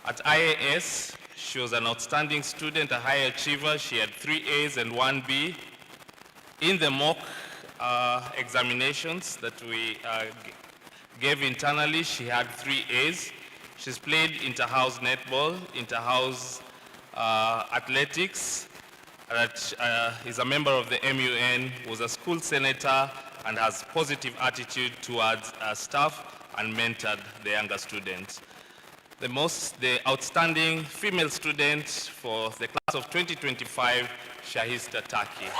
At IAS, she was an outstanding student, a high achiever. She had 3 A's and 1 B. In the mock examinations that we gave internally, she had 3 A's. She's played inter-house netball, inter-house athletics, is a member of the MUN, was a school senator, and has positive attitude towards staff and mentored the younger students. The outstanding female student for the class of 2025, Shahista Taki.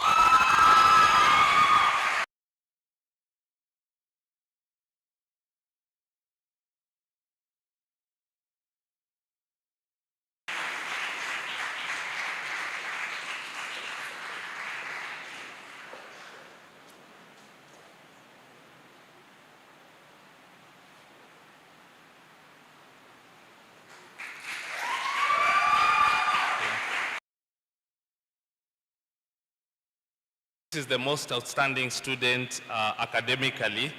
This is the most outstanding student academically,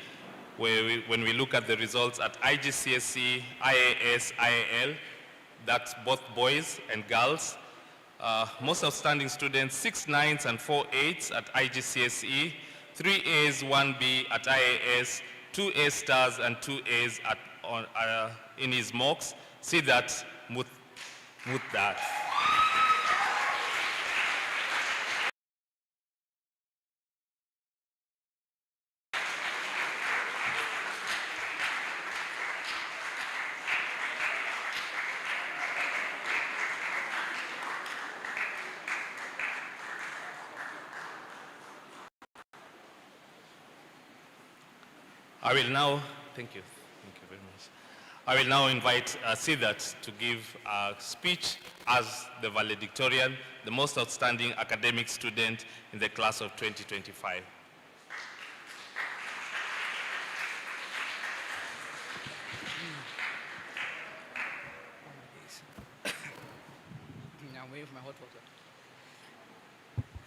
when we look at the results at IGCSE, IAS, IAL, that's both boys and girls. Most outstanding students, 6 9s and 4 8s at IGCSE, 3 A's, 1 B at IAS, 2 A stars and 2 A's in his mocks. See that, that. I will now, thank you very much. I will now invite Siddharth to give a speech as the valedictorian, the most outstanding academic student in the class of 2025. I'm waiting for my hot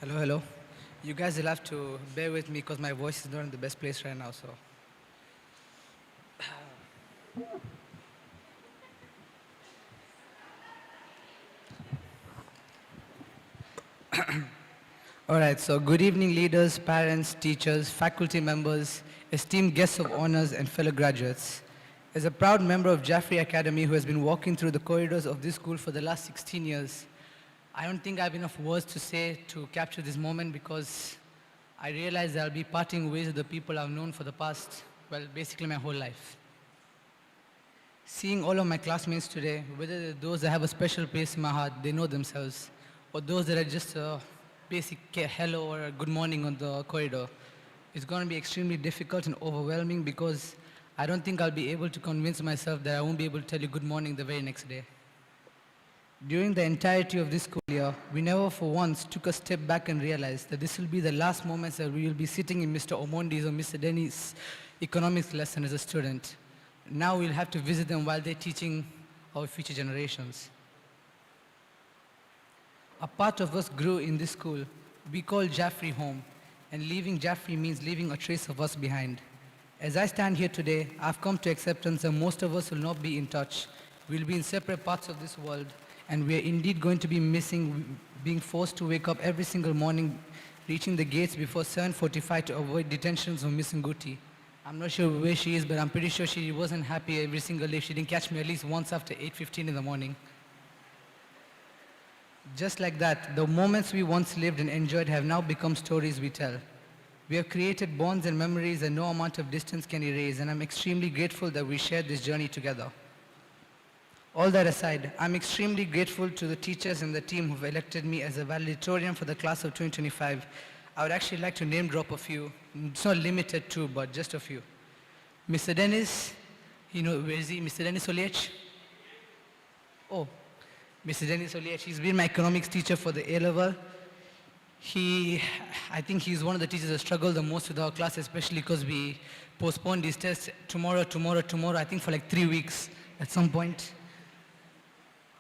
water. Hello. You guys will have to bear with me because my voice is not in the best place right now, so. All right, so good evening leaders, parents, teachers, faculty members, esteemed guests of honors and fellow graduates. As a proud member of Jaffery Academy who has been walking through the corridors of this school for the last 16 years, I don't think I have enough words to say to capture this moment because I realize I'll be parting ways with the people I've known for the past, well, basically my whole life. Seeing all of my classmates today, whether they're those that have a special place in my heart, they know themselves, or those that are just a basic hello or a good morning on the corridor, it's going to be extremely difficult and overwhelming because I don't think I'll be able to convince myself that I won't be able to tell you good morning the very next day. During the entirety of this school year, we never for once took a step back and realized that this will be the last moments that we will be sitting in Mr. Omondi's or Mr. Denny's economics lesson as a student. Now we'll have to visit them while they're teaching our future generations. A part of us grew in this school. We call Jaffery home, and leaving Jaffery means leaving a trace of us behind. As I stand here today, I've come to acceptance that most of us will not be in touch. We'll be in separate parts of this world, and we are indeed going to be missing being forced to wake up every single morning, reaching the gates before 7:45 to avoid detentions of Miss Nguti. I'm not sure where she is, but I'm pretty sure she wasn't happy every single day. She didn't catch me at least once after 8:15 in the morning. Just like that, the moments we once lived and enjoyed have now become stories we tell. We have created bonds and memories that no amount of distance can erase, and I'm extremely grateful that we shared this journey together. All that aside, I'm extremely grateful to the teachers and the team who've elected me as a valedictorian for the class of 2025. I would actually like to name drop a few. It's not limited to, but just a few. Mr. Dennis, where is he? Mr. Dennis Oliech? Oh, Mr. Dennis Oliech, he's been my economics teacher for the A-level. I think he's one of the teachers that struggled the most with our class, especially because we postponed these tests tomorrow, I think for like 3 weeks at some point.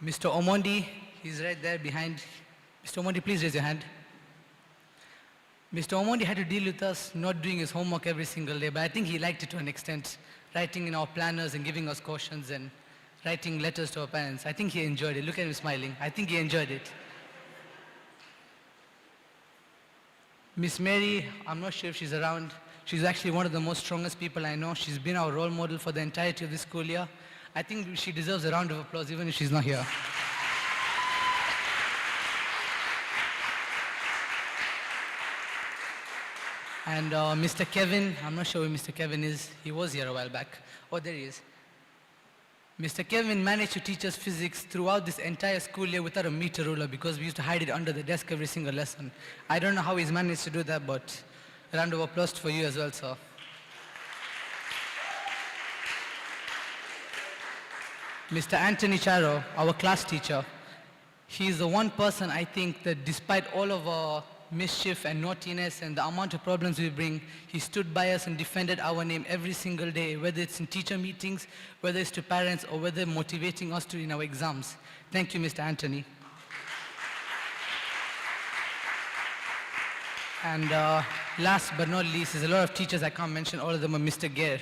Mr. Omondi, he's right there behind. Mr. Omondi, please raise your hand. Mr. Omondi had to deal with us not doing his homework every single day, but I think he liked it to an extent, writing in our planners and giving us cautions and writing letters to our parents. I think he enjoyed it. Look at him smiling. I think he enjoyed it. Miss Mary, I'm not sure if she's around. She's actually one of the most strongest people I know. She's been our role model for the entirety of this school year. I think she deserves a round of applause even if she's not here. And Mr. Kevin, I'm not sure where Mr. Kevin is. He was here a while back. Oh, there he is. Mr. Kevin managed to teach us physics throughout this entire school year without a meter ruler because we used to hide it under the desk every single lesson. I don't know how he's managed to do that, but a round of applause for you as well, sir. Mr. Anthony Charo, our class teacher, he's the one person I think that despite all of our mischief and naughtiness and the amount of problems we bring, he stood by us and defended our name every single day, whether it's in teacher meetings, whether it's to parents, or whether motivating us to in our exams. Thank you, Mr. Anthony. And last but not least, there's a lot of teachers, I can't mention all of them, are Mr. Gare.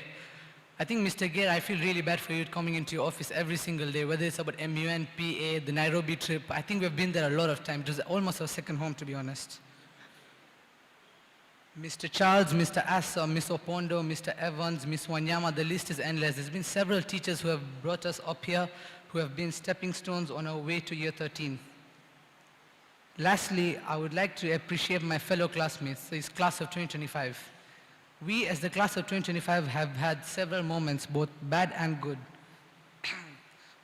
I think, Mr. Gare, I feel really bad for you coming into your office every single day, whether it's about MUN, PA, the Nairobi trip. I think we've been there a lot of times. It was almost our second home, to be honest. Mr. Charles, Mr. Assa, Miss Opondo, Mr. Evans, Miss Wanyama, the list is endless. There's been several teachers who have brought us up here, who have been stepping stones on our way to year 13. Lastly, I would like to appreciate my fellow classmates, this class of 2025. We, as the class of 2025, have had several moments, both bad and good.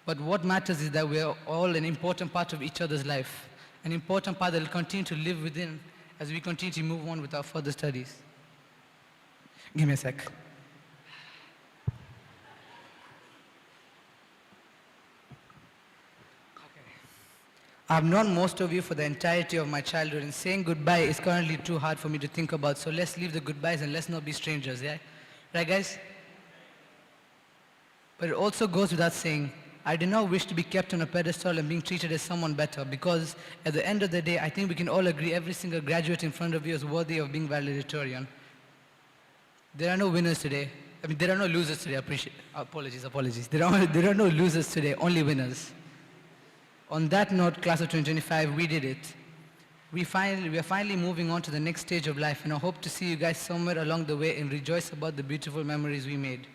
But what matters is that we are all an important part of each other's life, an important part that will continue to live within as we continue to move on with our further studies. Give me a sec. I've known most of you for the entirety of my childhood, and saying goodbye is currently too hard for me to think about, so let's leave the goodbyes and let's not be strangers, yeah? Right, guys? But it also goes without saying, I do not wish to be kept on a pedestal and being treated as someone better, because at the end of the day, I think we can all agree every single graduate in front of you is worthy of being valedictorian. There are no winners today. I mean, there are no losers today. Apologies. There are no losers today, only winners. On that note, class of 2025, we did it. We are finally moving on to the next stage of life, and I hope to see you guys somewhere along the way and rejoice about the beautiful memories we made.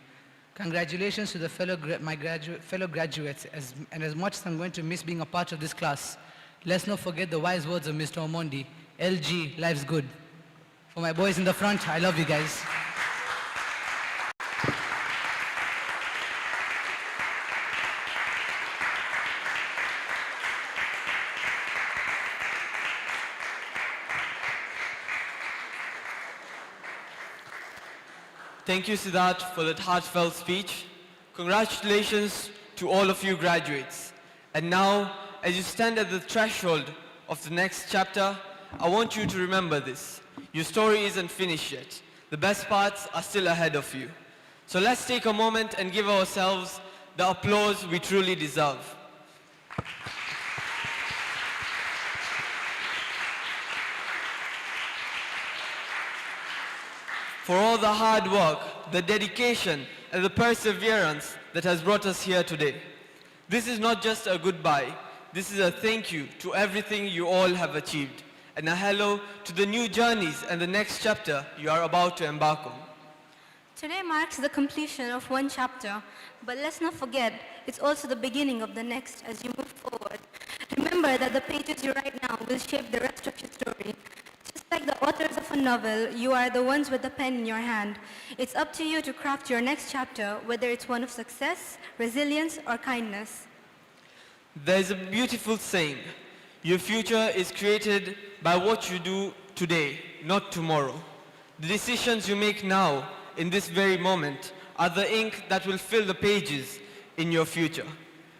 Congratulations to the fellow graduates, and as much as I'm going to miss being a part of this class, let's not forget the wise words of Mr. Omondi, LG, life's good. For my boys in the front, I love you guys. Thank you, Siddharth, for that heartfelt speech. Congratulations to all of you graduates. And now, as you stand at the threshold of the next chapter, I want you to remember this. Your story isn't finished yet. The best parts are still ahead of you. So let's take a moment and give ourselves the applause we truly deserve. For all the hard work, the dedication, and the perseverance that has brought us here today. This is not just a goodbye. This is a thank you to everything you all have achieved, and a hello to the new journeys and the next chapter you are about to embark on. Today marks the completion of one chapter, but let's not forget, it's also the beginning of the next as you move forward. Remember that the pages you write now will shape the rest of your story. Just like the authors of a novel, you are the ones with the pen in your hand. It's up to you to craft your next chapter, whether it's one of success, resilience, or kindness. There's a beautiful saying, your future is created by what you do today, not tomorrow. The decisions you make now, in this very moment, are the ink that will fill the pages in your future.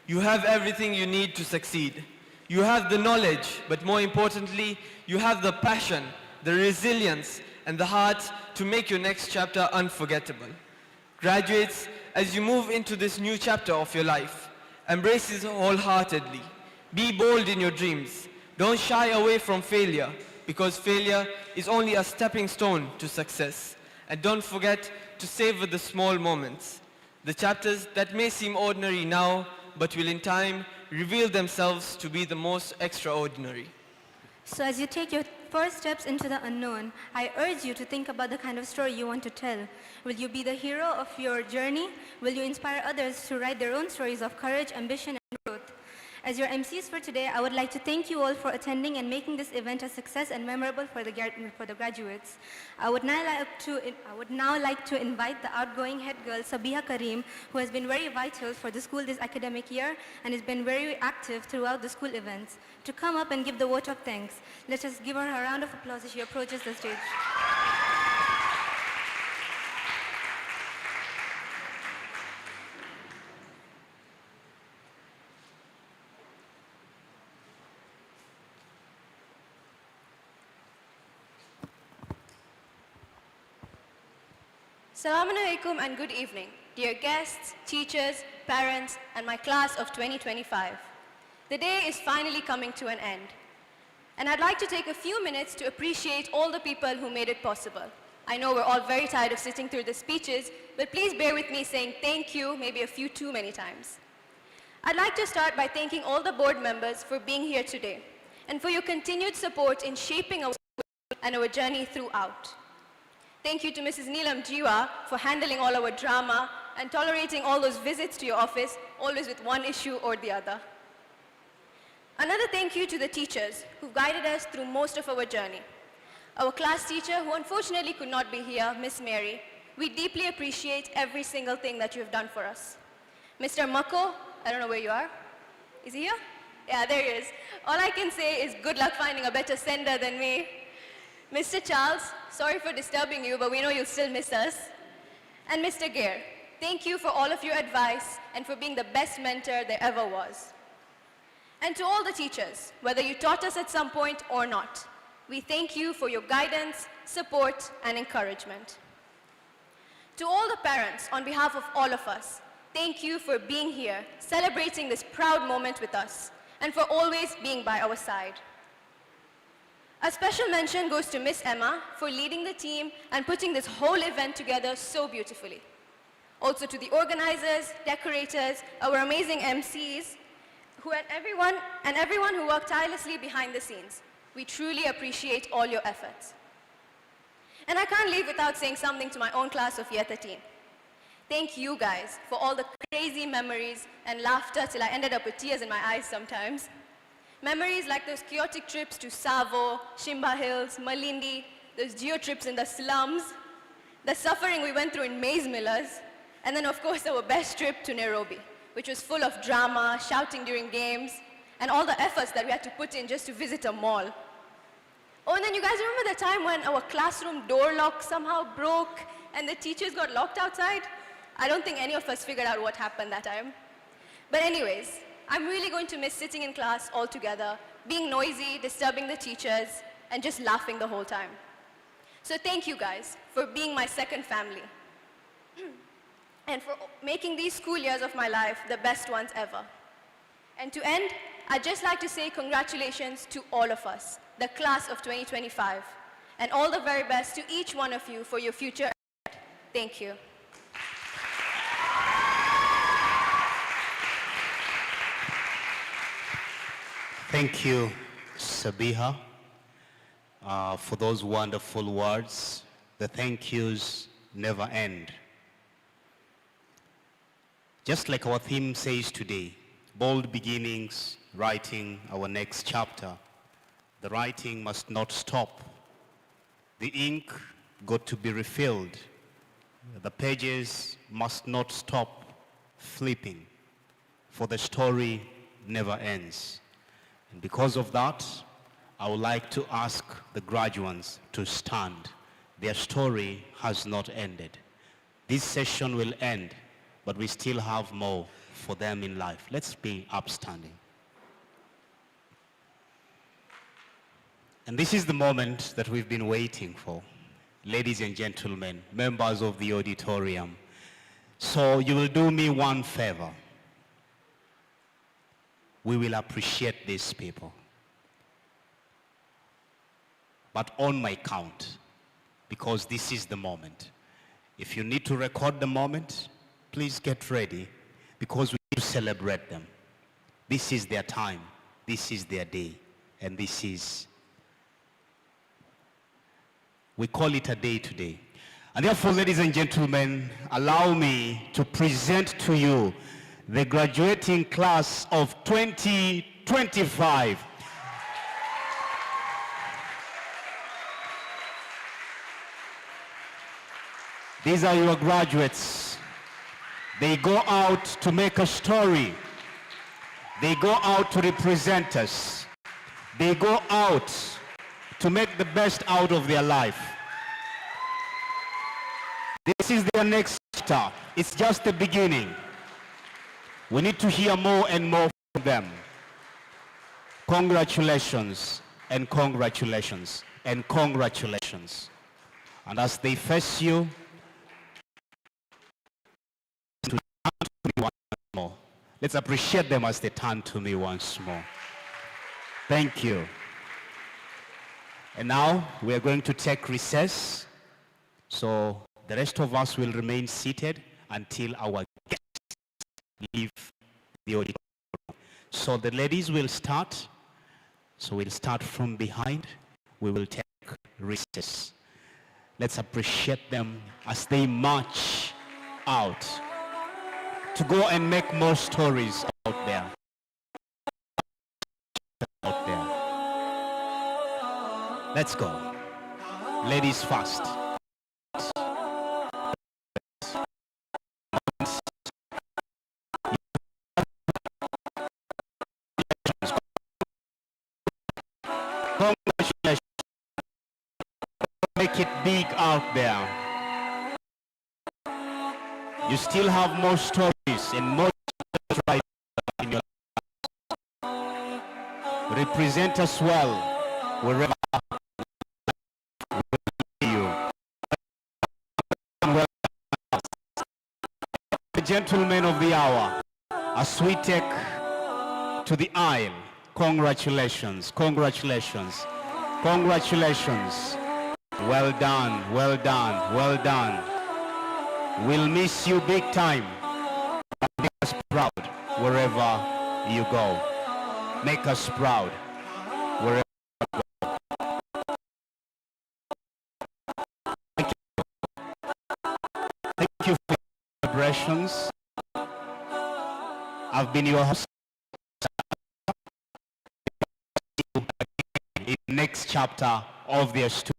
You have everything you need to succeed. You have the knowledge, but more importantly, you have the passion, the resilience, and the heart to make your next chapter unforgettable. Graduates, as you move into this new chapter of your life, embrace it wholeheartedly. Be bold in your dreams. Don't shy away from failure, because failure is only a stepping stone to success. And don't forget to savor the small moments, the chapters that may seem ordinary now, but will in time reveal themselves to be the most extraordinary. So as you take your first steps into the unknown, I urge you to think about the kind of story you want to tell. Will you be the hero of your journey? Will you inspire others to write their own stories of courage, ambition, and growth? As your MCs for today, I would like to thank you all for attending and making this event a success and memorable for the graduates. I would now like to invite the outgoing head girl, Sabiha Karim, who has been very vital for the school this academic year and has been very active throughout the school events, to come up and give the vote of thanks. Let us give her a round of applause as she approaches the stage. Assalamu alaikum and good evening, dear guests, teachers, parents, and my class of 2025. The day is finally coming to an end. And I'd like to take a few minutes to appreciate all the people who made it possible. I know we're all very tired of sitting through the speeches, but please bear with me saying thank you maybe a few too many times. I'd like to start by thanking all the board members for being here today and for your continued support in shaping our school and our journey throughout. Thank you to Mrs. Neelam Jiwa for handling all our drama and tolerating all those visits to your office, always with one issue or the other. Another thank you to the teachers who guided us through most of our journey. Our class teacher, who unfortunately could not be here, Miss Mary, we deeply appreciate every single thing that you have done for us. Mr. Mako, I don't know where you are. Is he here? Yeah, there he is. All I can say is good luck finding a better sender than me. Mr. Charles, sorry for disturbing you, but we know you'll still miss us. And Mr. Gare, thank you for all of your advice and for being the best mentor there ever was. And to all the teachers, whether you taught us at some point or not, we thank you for your guidance, support, and encouragement. To all the parents, on behalf of all of us, thank you for being here, celebrating this proud moment with us, and for always being by our side. A special mention goes to Miss Emma for leading the team and putting this whole event together so beautifully. Also to the organizers, decorators, our amazing MCs, everyone who worked tirelessly behind the scenes. We truly appreciate all your efforts. And I can't leave without saying something to my own class of year 13. Thank you guys for all the crazy memories and laughter till I ended up with tears in my eyes sometimes. Memories like those chaotic trips to Savo, Shimba Hills, Malindi, those geo trips in the slums, the suffering we went through in maize millers, and then of course our best trip to Nairobi, which was full of drama, shouting during games, and all the efforts that we had to put in just to visit a mall. Oh, and then you guys remember the time when our classroom door lock somehow broke and the teachers got locked outside? I don't think any of us figured out what happened that time. But anyways, I'm really going to miss sitting in class all together, being noisy, disturbing the teachers, and just laughing the whole time. So thank you guys for being my second family and for making these school years of my life the best ones ever. And to end, I'd just like to say congratulations to all of us, the class of 2025, and all the very best to each one of you for your future. Thank you. Thank you, Sabiha, for those wonderful words. The thank yous never end. Just like our theme says today, bold beginnings, writing our next chapter. The writing must not stop. The ink got to be refilled. The pages must not stop flipping, for the story never ends. And because of that, I would like to ask the graduates to stand. Their story has not ended. This session will end, but we still have more for them in life. Let's be upstanding. And this is the moment that we've been waiting for. Ladies and gentlemen, members of the auditorium. So you will do me one favor. We will appreciate these people. But on my count, because this is the moment. If you need to record the moment, please get ready, because we need to celebrate them. This is their time, this is their day, and this is, we call it a day today. And therefore, ladies and gentlemen, allow me to present to you the graduating class of 2025. These are your graduates. They go out to make a story. They go out to represent us. They go out to make the best out of their life. This is their next chapter. It's just the beginning. We need to hear more and more from them. Congratulations, and congratulations, and congratulations. And as they face you, to turn to me once more. Let's appreciate them as they turn to me once more. Thank you. And now we are going to take recess. So the rest of us will remain seated until our guests leave the auditorium. So the ladies will start. So we'll start from behind. We will take recess. Let's appreciate them as they march out to go and make more stories out there. Let's go. Ladies first. Congratulations. Make it big out there. You still have more stories and more to write in your life. Represent us well wherever you. The gentlemen of the hour, as we take to the aisle, congratulations, congratulations, congratulations. Well done, well done, well done. We'll miss you big time. Make us proud wherever you go. Make us proud wherever you go. Thank you. Thank you for your celebrations. I've been your host. In the next chapter of their story.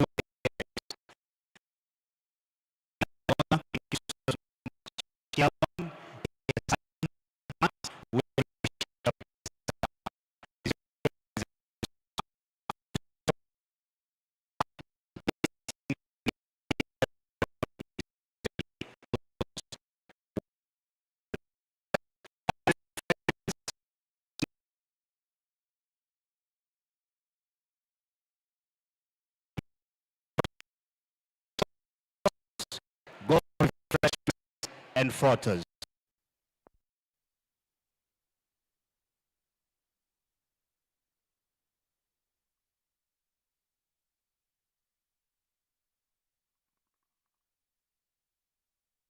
Go refreshments and photos.